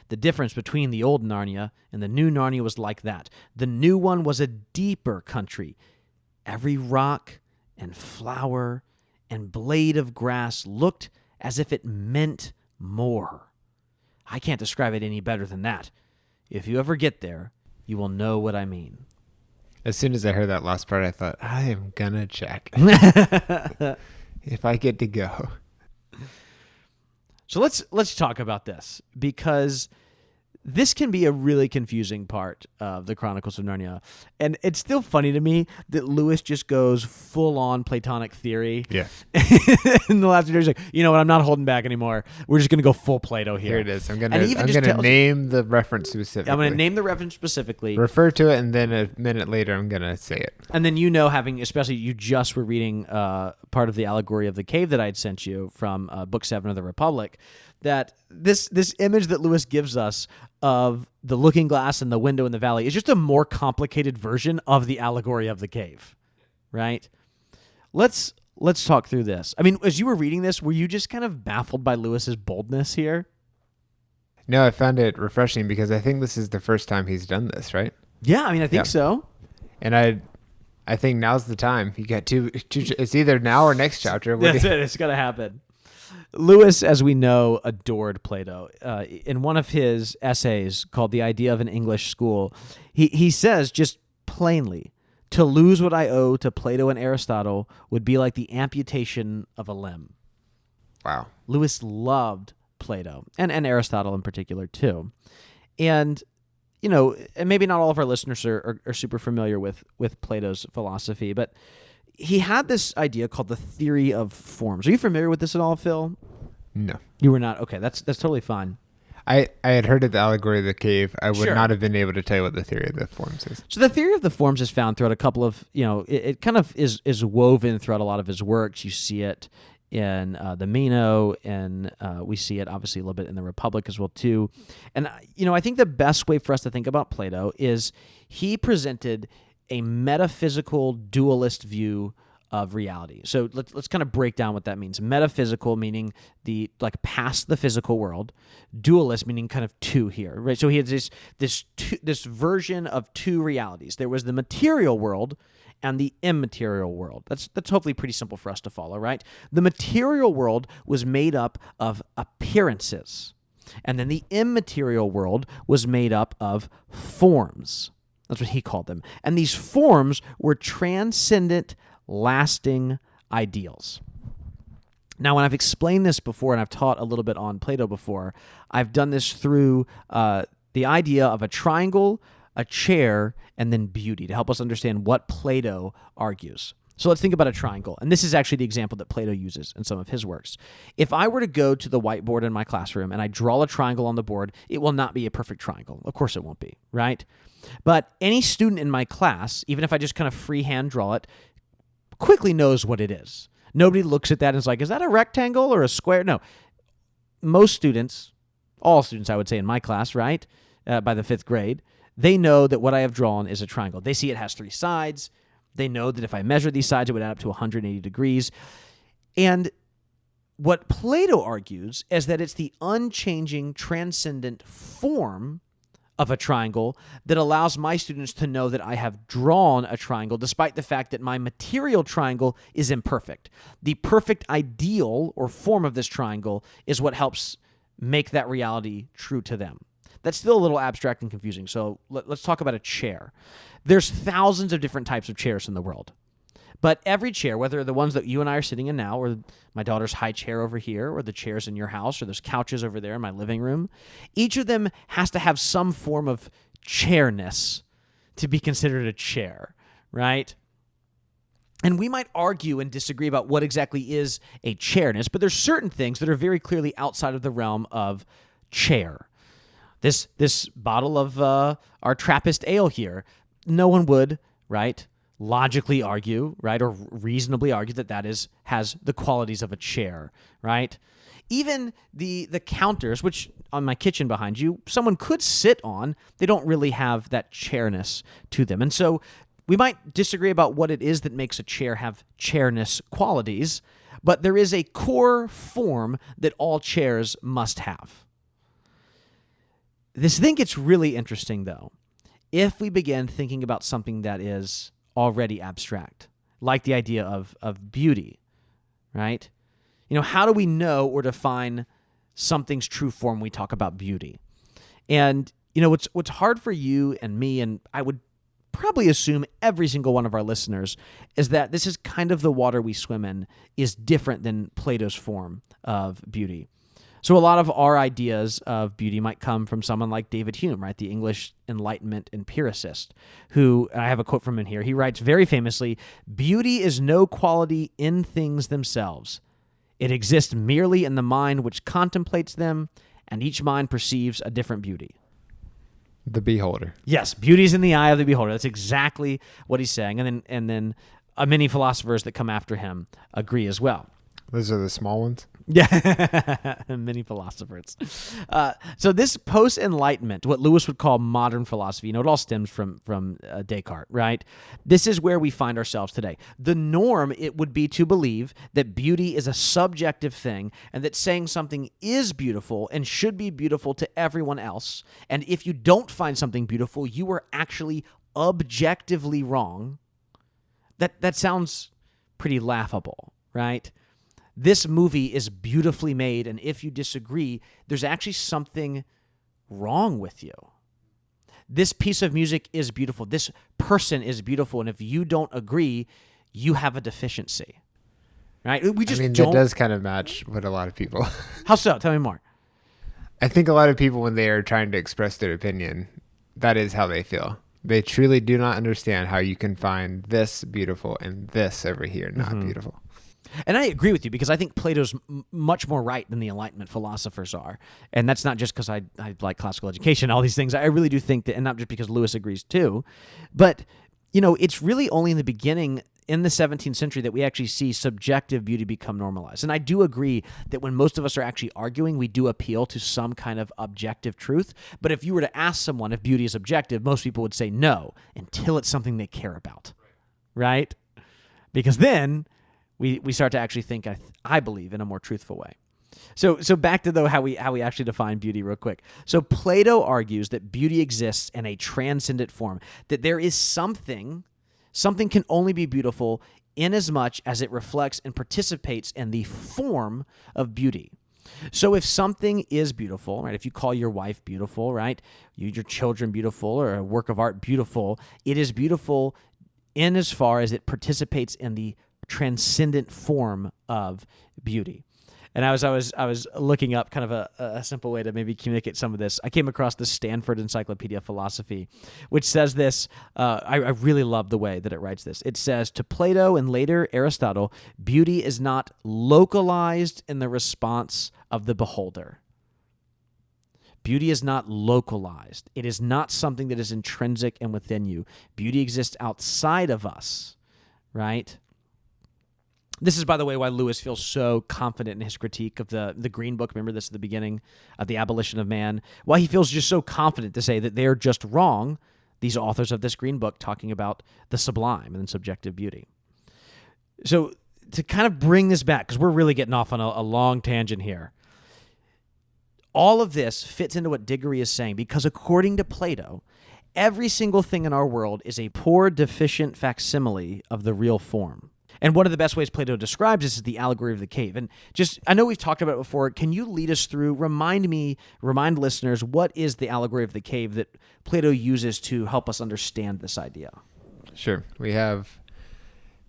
The difference between the old Narnia and the new Narnia was like that. The new one was a deeper country. Every rock and flower and blade of grass looked as if it meant more. I can't describe it any better than that. If you ever get there, you will know what I mean." As soon as I heard that last part, I thought, I am gonna check if I get to go. So let's talk about this, because this can be a really confusing part of the Chronicles of Narnia. And it's still funny to me that Lewis just goes full-on Platonic theory. Yeah. In the last video, he's like, you know what, I'm not holding back anymore. We're just going to go full Plato here. Here it is. I'm gonna name the reference specifically. I'm going to name the reference specifically. Refer to it, and then a minute later, I'm going to say it. And then especially you just were reading part of the allegory of the cave that I had sent you from Book 7 of the Republic, that this image that Lewis gives us of the looking glass and the window in the valley is just a more complicated version of the allegory of the cave, right? Let's talk through this. I mean, as you were reading this, were you just kind of baffled by Lewis's boldness here? No, I found it refreshing because I think this is the first time he's done this, right? Yeah, I mean, I think so. And I think now's the time. You got two. It's either now or next chapter. That's it. It's gonna happen. Lewis, as we know, adored Plato. In one of his essays called "The Idea of an English School," he says just plainly, "To lose what I owe to Plato and Aristotle would be like the amputation of a limb." Wow. Lewis loved Plato and Aristotle in particular too, and and maybe not all of our listeners are super familiar with Plato's philosophy, but he had this idea called the theory of forms. Are you familiar with this at all, Phil? No. You were not? Okay, that's totally fine. I had heard of the allegory of the cave. I would not have been able to tell you what the theory of the forms is. So the theory of the forms is found throughout a couple of, it kind of is woven throughout a lot of his works. You see it in the Meno, and we see it obviously a little bit in the Republic as well too. And, I think the best way for us to think about Plato is he presented a metaphysical dualist view of reality. So let's kind of break down what that means. Metaphysical meaning past the physical world. Dualist meaning kind of two here, right? So he had this version of two realities. There was the material world and the immaterial world. That's hopefully pretty simple for us to follow, right? The material world was made up of appearances, and then the immaterial world was made up of forms. That's what he called them. And these forms were transcendent, lasting ideals. Now, when I've explained this before, and I've taught a little bit on Plato before, I've done this through the idea of a triangle, a chair, and then beauty to help us understand what Plato argues. So let's think about a triangle. And this is actually the example that Plato uses in some of his works. If I were to go to the whiteboard in my classroom and I draw a triangle on the board, it will not be a perfect triangle. Of course it won't be, right? But any student in my class, even if I just kind of freehand draw it, quickly knows what it is. Nobody looks at that and is like, is that a rectangle or a square? No. Most students, all students I would say in my class, right, by the 5th grade, they know that what I have drawn is a triangle. They see it has 3 sides. They know that if I measure these sides, it would add up to 180 degrees. And what Plato argues is that it's the unchanging, transcendent form of a triangle that allows my students to know that I have drawn a triangle, despite the fact that my material triangle is imperfect. The perfect ideal or form of this triangle is what helps make that reality true to them. that's still a little abstract and confusing. So let's talk about a chair. There's thousands of different types of chairs in the world. But every chair, whether the ones that you and I are sitting in now, or my daughter's high chair over here, or the chairs in your house, or those couches over there in my living room, each of them has to have some form of chairness to be considered a chair, right? And we might argue and disagree about what exactly is a chairness, but there's certain things that are very clearly outside of the realm of chair. This bottle of our Trappist ale here, no one would, right, logically argue, right, or reasonably argue that has the qualities of a chair, right? Even the counters, which on my kitchen behind you, someone could sit on, they don't really have that chairness to them. And so we might disagree about what it is that makes a chair have chairness qualities, but there is a core form that all chairs must have. This thing gets really interesting, though, if we begin thinking about something that is already abstract, like the idea of beauty, right? You know, how do we know or define something's true form when we talk about beauty? And, you know, what's hard for you and me, and I would probably assume every single one of our listeners, is that this is kind of the water we swim in is different than Plato's form of beauty. So a lot of our ideas of beauty might come from someone like David Hume, right? The English Enlightenment empiricist, who, I have a quote from him here, he writes very famously, "Beauty is no quality in things themselves. It exists merely in the mind which contemplates them, and each mind perceives a different beauty." The beholder. Yes, beauty is in the eye of the beholder. That's exactly what he's saying. And then many philosophers that come after him agree as well. Those are the small ones? Yeah, many philosophers. So this post-Enlightenment, what Lewis would call modern philosophy, you know, it all stems from Descartes, right? This is where we find ourselves today. The norm, it would be to believe that beauty is a subjective thing and that saying something is beautiful and should be beautiful to everyone else. And if you don't find something beautiful, you are actually objectively wrong. That sounds pretty laughable, right? This movie is beautifully made, and if you disagree, there's actually something wrong with you. This piece of music is beautiful. This person is beautiful, and if you don't agree, you have a deficiency, right? We just don't. That does kind of match what a lot of people. How so? Tell me more. I think a lot of people, when they are trying to express their opinion, that is how they feel. They truly do not understand how you can find this beautiful and this over here not beautiful. And I agree with you because I think Plato's much more right than the Enlightenment philosophers are. And that's not just because I like classical education, all these things. I really do think that, and not just because Lewis agrees too, but, you know, it's really only in the beginning in the 17th century that we actually see subjective beauty become normalized. And I do agree that when most of us are actually arguing, we do appeal to some kind of objective truth. But if you were to ask someone if beauty is objective, most people would say no, until it's something they care about, right? Because then we start to actually think, I believe, in a more truthful way. So back to, though, how we actually define beauty real quick. So Plato argues that beauty exists in a transcendent form, that there is something can only be beautiful inasmuch as it reflects and participates in the form of beauty. So if something is beautiful, right, if you call your wife beautiful, right, your children beautiful, or a work of art beautiful, it is beautiful in as far as it participates in the transcendent form of beauty. And I was looking up kind of a simple way to maybe communicate some of this. I came across the Stanford Encyclopedia of Philosophy, which says this. I really love the way that it writes this. It says, to Plato and later Aristotle, beauty is not localized in the response of the beholder. Beauty is not localized. It is not something that is intrinsic and within you. Beauty exists outside of us, right? This is, by the way, why Lewis feels so confident in his critique of the Green Book. Remember this at the beginning of The Abolition of Man? Why he feels just so confident to say that they're just wrong, these authors of this Green Book, talking about the sublime and subjective beauty. So to kind of bring this back, because we're really getting off on a long tangent here, all of this fits into what Diggory is saying, because according to Plato, every single thing in our world is a poor, deficient facsimile of the real form. And one of the best ways Plato describes this is the allegory of the cave. And just, I know we've talked about it before. Can you lead us through, remind listeners, what is the allegory of the cave that Plato uses to help us understand this idea? Sure. We have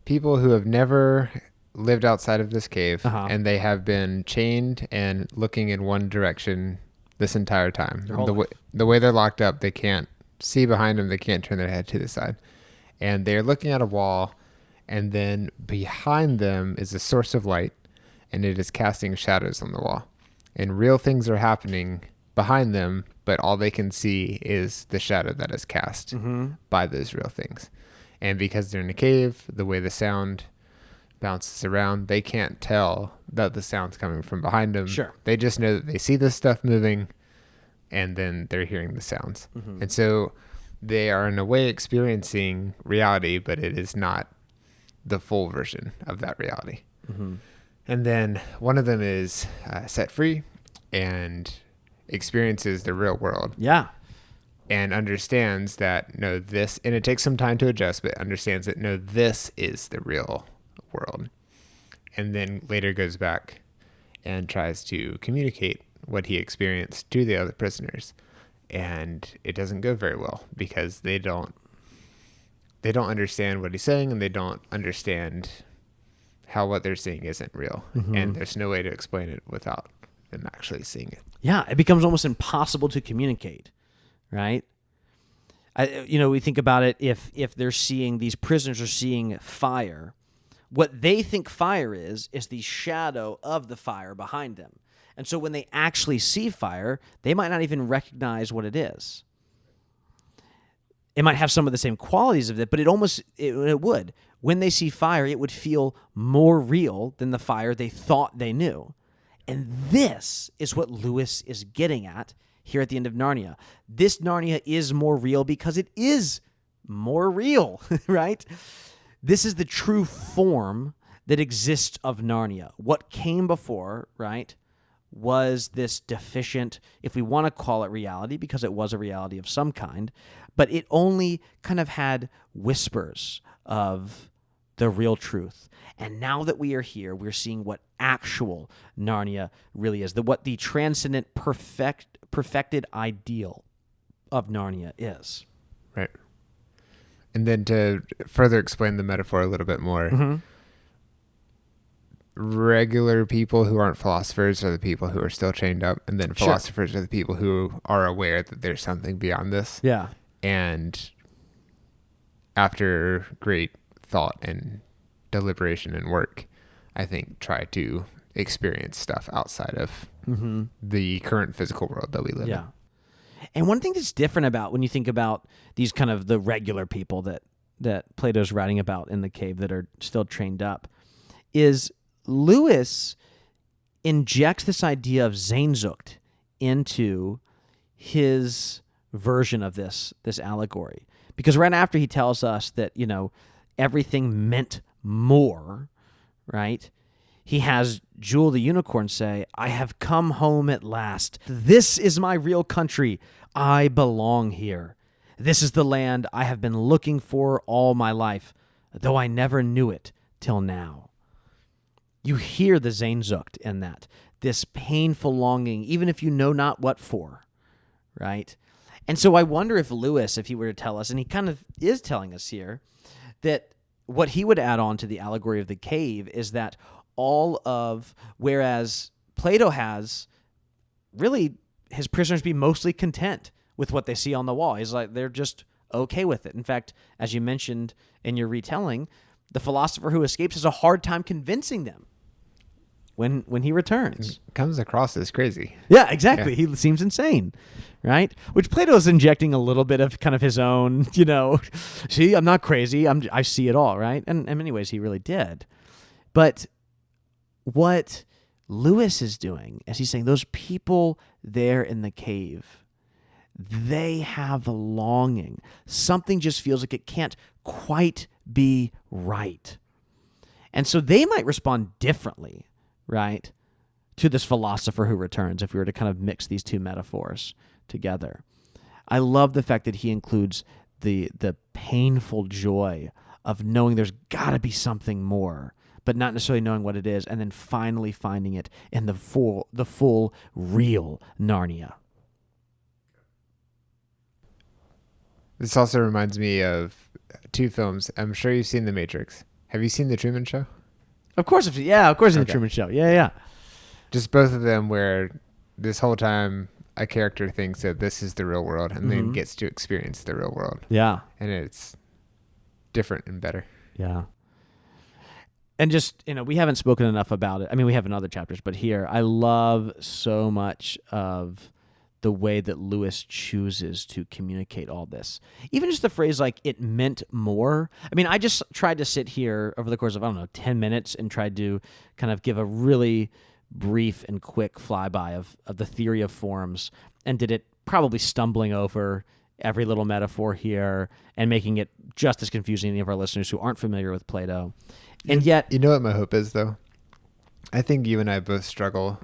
people who have never lived outside of this cave, and they have been chained and looking in one direction this entire time. The way they're locked up, they can't see behind them. They can't turn their head to the side. And they're looking at a wall, and then behind them is a source of light, and it is casting shadows on the wall. And real things are happening behind them, but all they can see is the shadow that is cast by those real things. And because they're in a cave, the way the sound bounces around, they can't tell that the sound's coming from behind them. Sure. They just know that they see this stuff moving, and then they're hearing the sounds. And so they are in a way experiencing reality, but it is not the full version of that reality. And then one of them is set free and experiences the real world. Yeah. And understands that, no, this, and it takes some time to adjust, but understands that, no, this is the real world. And then later goes back and tries to communicate what he experienced to the other prisoners. And it doesn't go very well because they don't understand what he's saying, and they don't understand how what they're seeing isn't real. And there's no way to explain it without them actually seeing it. Yeah, it becomes almost impossible to communicate, right? We think about it, if they're seeing, these prisoners are seeing fire, what they think fire is the shadow of the fire behind them. And so when they actually see fire, they might not even recognize what it is. It might have some of the same qualities of it, but it would. When they see fire, it would feel more real than the fire they thought they knew. And this is what Lewis is getting at here at the end of Narnia. This Narnia is more real because it is more real, right? This is the true form that exists of Narnia. What came before, right, was this deficient, if we want to call it reality, because it was a reality of some kind, but it only kind of had whispers of the real truth. And now that we are here, we're seeing what actual Narnia really is, what the transcendent, perfected ideal of Narnia is. Right. And then to further explain the metaphor a little bit more, regular people who aren't philosophers are the people who are still chained up, and then philosophers are the people who are aware that there's something beyond this. Yeah. And after great thought and deliberation and work, I think try to experience stuff outside of the current physical world that we live in. And one thing that's different about when you think about these kind of the regular people that Plato's writing about in the cave that are still trained up is Lewis injects this idea of Sehnsucht into his version of this allegory. Because right after he tells us that, everything meant more, right? He has Jewel the unicorn say, "I have come home at last. This is my real country. I belong here. This is the land I have been looking for all my life, though I never knew it till now." You hear the Sehnsucht in that, this painful longing, even if you know not what for, right? And so I wonder if Lewis, if he were to tell us, and he kind of is telling us here, that what he would add on to the allegory of the cave is that whereas Plato has really his prisoners be mostly content with what they see on the wall. He's like, they're just okay with it. In fact, as you mentioned in your retelling, the philosopher who escapes has a hard time convincing them when he returns. It comes across as crazy. Yeah, exactly. Yeah. He seems insane, right? Which Plato is injecting a little bit of kind of his own, see, I'm not crazy. I see it all, right? And in many ways, he really did. But what Lewis is doing is he's saying those people there in the cave, they have a longing. Something just feels like it can't quite be right. And so they might respond differently, right, to this philosopher who returns if we were to kind of mix these two metaphors together. I love the fact that he includes the painful joy of knowing there's got to be something more, but not necessarily knowing what it is, and then finally finding it in the full real Narnia. This also reminds me of two films. I'm sure you've seen The Matrix. Have you seen The Truman Show? Of course, in the Truman Show. Yeah. Just both of them where this whole time a character thinks that this is the real world and then gets to experience the real world. Yeah. And it's different and better. Yeah. And just, we haven't spoken enough about it. I mean, we have in other chapters, but here, I love so much of the way that Lewis chooses to communicate all this. Even just the phrase like, it meant more. I mean, I just tried to sit here over the course of, 10 minutes and tried to kind of give a really brief and quick flyby of the theory of forms, and did it probably stumbling over every little metaphor here and making it just as confusing to any of our listeners who aren't familiar with Plato. And yet... You know what my hope is, though? I think you and I both struggle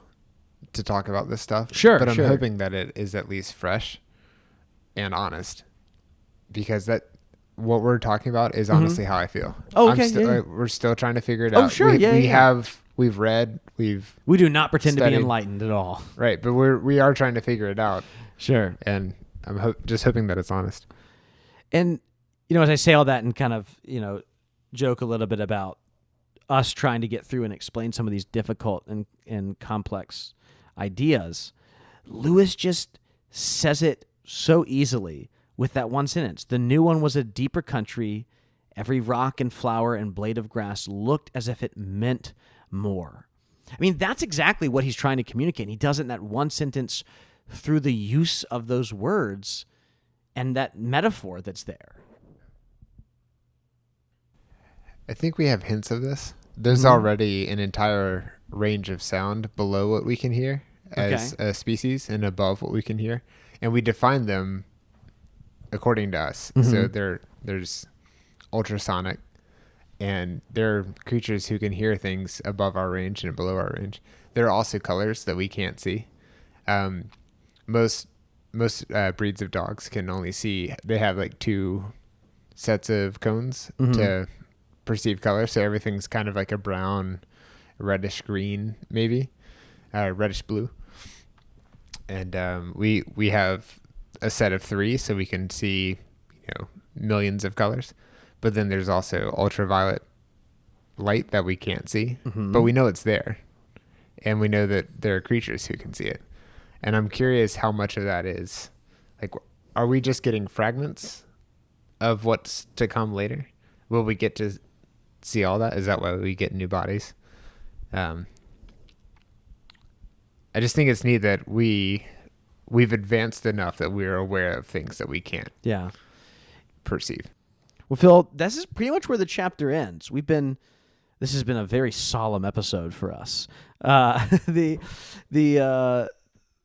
to talk about this stuff. Sure, but I'm hoping that it is at least fresh and honest, because that what we're talking about is honestly how I feel. Oh, okay. We're still trying to figure it out. Oh, sure. We've read. We do not pretend studied. To be enlightened at all. Right, but we are trying to figure it out. Sure. And I'm just hoping that it's honest. And as I say all that and kind of joke a little bit about us trying to get through and explain some of these difficult and complex ideas, Lewis just says it so easily with that one sentence. The new one was a deeper country. Every rock and flower and blade of grass looked as if it meant more. I mean, that's exactly what he's trying to communicate. And he does it in that one sentence through the use of those words and that metaphor that's there. I think we have hints of this. There's already an entire range of sound below what we can hear as a species and above what we can hear. And we define them according to us. So there's ultrasonic, and there are creatures who can hear things above our range and below our range. There are also colors that we can't see. Most breeds of dogs can only see, they have like two sets of cones to perceive color. So everything's kind of like a brown, reddish green, maybe, reddish blue. And we have a set of three, so we can see millions of colors. But then there's also ultraviolet light that we can't see, but we know it's there. And we know that there are creatures who can see it. And I'm curious how much of that is, like, are we just getting fragments of what's to come later? Will we get to see all that? Is that why we get new bodies? I just think it's neat that we've advanced enough that we're aware of things that we can't perceive. Well, Phil, this is pretty much where the chapter ends. This has been a very solemn episode for us. The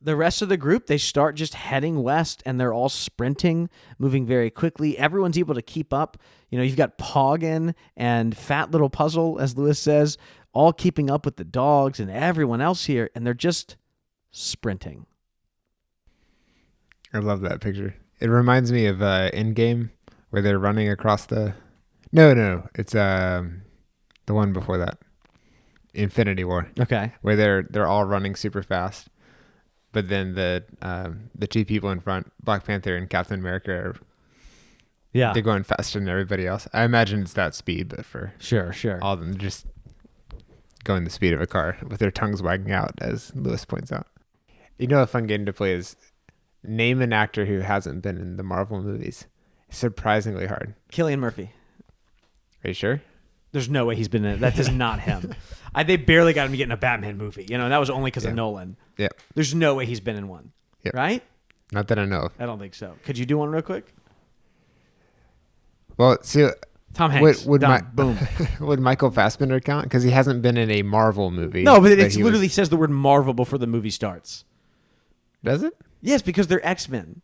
rest of the group, they start just heading west, and they're all sprinting, moving very quickly. Everyone's able to keep up. You've got Poggin and Fat Little Puzzle, as Lewis says, all keeping up with the dogs and everyone else here, and they're just sprinting. I love that picture. It reminds me of Endgame, where they're running across the... No, it's the one before that. Infinity War. Okay. Where they're all running super fast. But then the two people in front, Black Panther and Captain America, they're going faster than everybody else. I imagine it's that speed, but for sure, all of them just going the speed of a car with their tongues wagging out, as Lewis points out. A fun game to play is name an actor who hasn't been in the Marvel movies. It's surprisingly hard. Cillian Murphy. Are you sure? There's no way he's been in it. That is not him. They barely got him to get in a Batman movie. And that was only because of Nolan. Yeah. There's no way he's been in one. Yep. Right? Not that I know of. I don't think so. Could you do one real quick? Well, see, Tom Hanks. Boom. Would Michael Fassbender count? Because he hasn't been in a Marvel movie. No, but it literally says the word Marvel before the movie starts. Does it? Yes, because they're X-Men.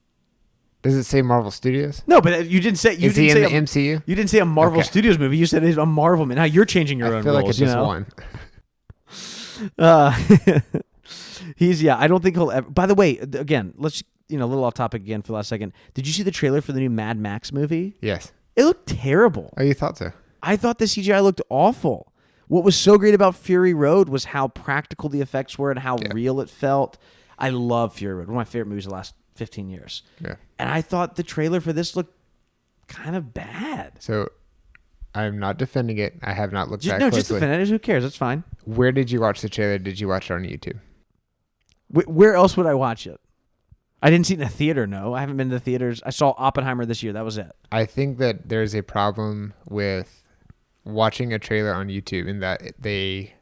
Does it say Marvel Studios? No, but you didn't say... Is he in the MCU? You didn't say a Marvel Studios movie. You said it's a Marvel man. Now you're changing your own rules. I feel like it's just one. I don't think he'll ever... By the way, again, let's... a little off topic again for the last second. Did you see the trailer for the new Mad Max movie? Yes. It looked terrible. Oh, you thought so? I thought the CGI looked awful. What was so great about Fury Road was how practical the effects were and how real it felt. I love Fury Road. One of my favorite movies of the last 15 years. Yeah. And I thought the trailer for this looked kind of bad. So I'm not defending it. I have not looked that No, closely. just defend it. Who cares? That's fine. Where did you watch the trailer? Did you watch it on YouTube? Where else would I watch it? I didn't see it in a theater, no. I haven't been to the theaters. I saw Oppenheimer this year. That was it. I think that there's a problem with watching a trailer on YouTube in that they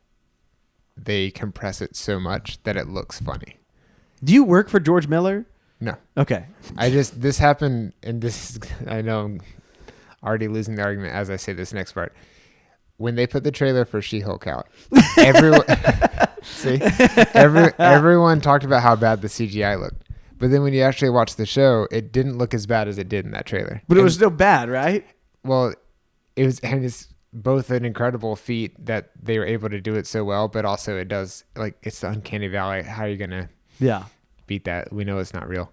compress it so much that it looks funny. Do you work for George Miller? No. Okay. This happened, and this, I know I'm already losing the argument as I say this next part. When they put the trailer for She-Hulk out, everyone, everyone talked about how bad the CGI looked. But then when you actually watch the show, it didn't look as bad as it did in that trailer. But it was still bad, right? Well, it's both an incredible feat that they were able to do it so well, but also it does, like, it's the uncanny valley. How are you going to beat that? We know it's not real.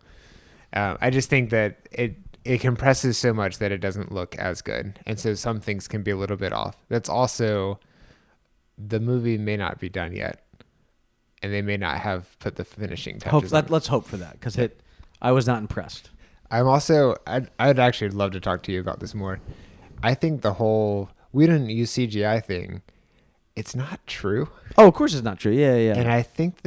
I just think that it compresses so much that it doesn't look as good. And so some things can be a little bit off. That's also, the movie may not be done yet. And they may not have put the finishing touches on it. Let's hope for that, because I was not impressed. I'm also, I'd actually love to talk to you about this more. I think the whole, we didn't use CGI thing, it's not true. Oh, of course it's not true. Yeah. And I think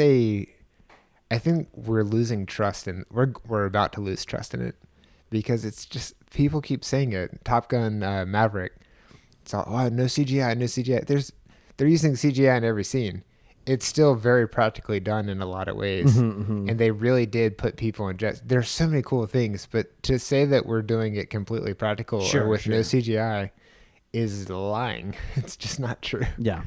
we're losing trust, and we're about to lose trust in it, because it's just, people keep saying it. Top Gun Maverick, it's all, no CGI. They're using CGI in every scene. It's still very practically done in a lot of ways. And they really did put people in jets. There's so many cool things, but to say that we're doing it completely practical or with no CGI is lying. It's just not true. Yeah.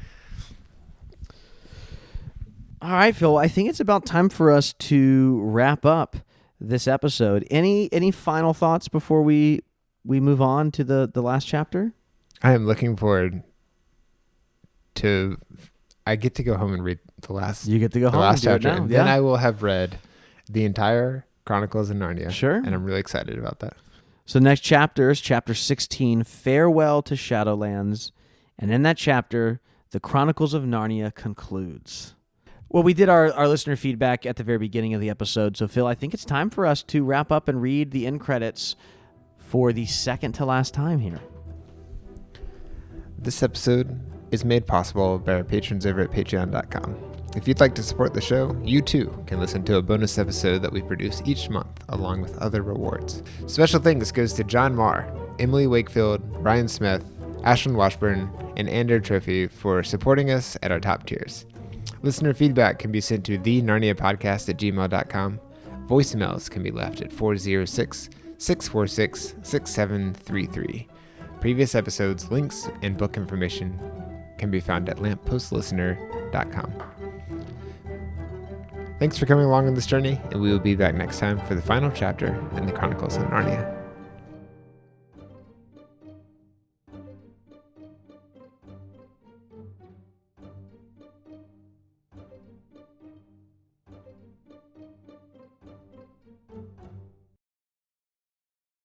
All right, Phil, I think it's about time for us to wrap up this episode. Any final thoughts before we move on to the last chapter? I am looking forward to, I get to go home and read the last. You get to go home and do chapter, it now. and then I will have read the entire Chronicles of Narnia. Sure. And I'm really excited about that. So next chapter is chapter 16, Farewell to Shadowlands. And in that chapter, the Chronicles of Narnia concludes. Well, we did our listener feedback at the very beginning of the episode. So, Phil, I think it's time for us to wrap up and read the end credits for the second to last time here. This episode is made possible by our patrons over at patreon.com. If you'd like to support the show, you too can listen to a bonus episode that we produce each month along with other rewards. Special thanks goes to John Marr, Emily Wakefield, Ryan Smith, Ashlyn Washburn, and Andrew Trophy for supporting us at our top tiers. Listener feedback can be sent to thenarniapodcast@gmail.com. Voicemails can be left at 406-646-6733. Previous episodes, links, and book information can be found at lamppostlistener.com. Thanks for coming along on this journey, and we will be back next time for the final chapter in the Chronicles of Narnia.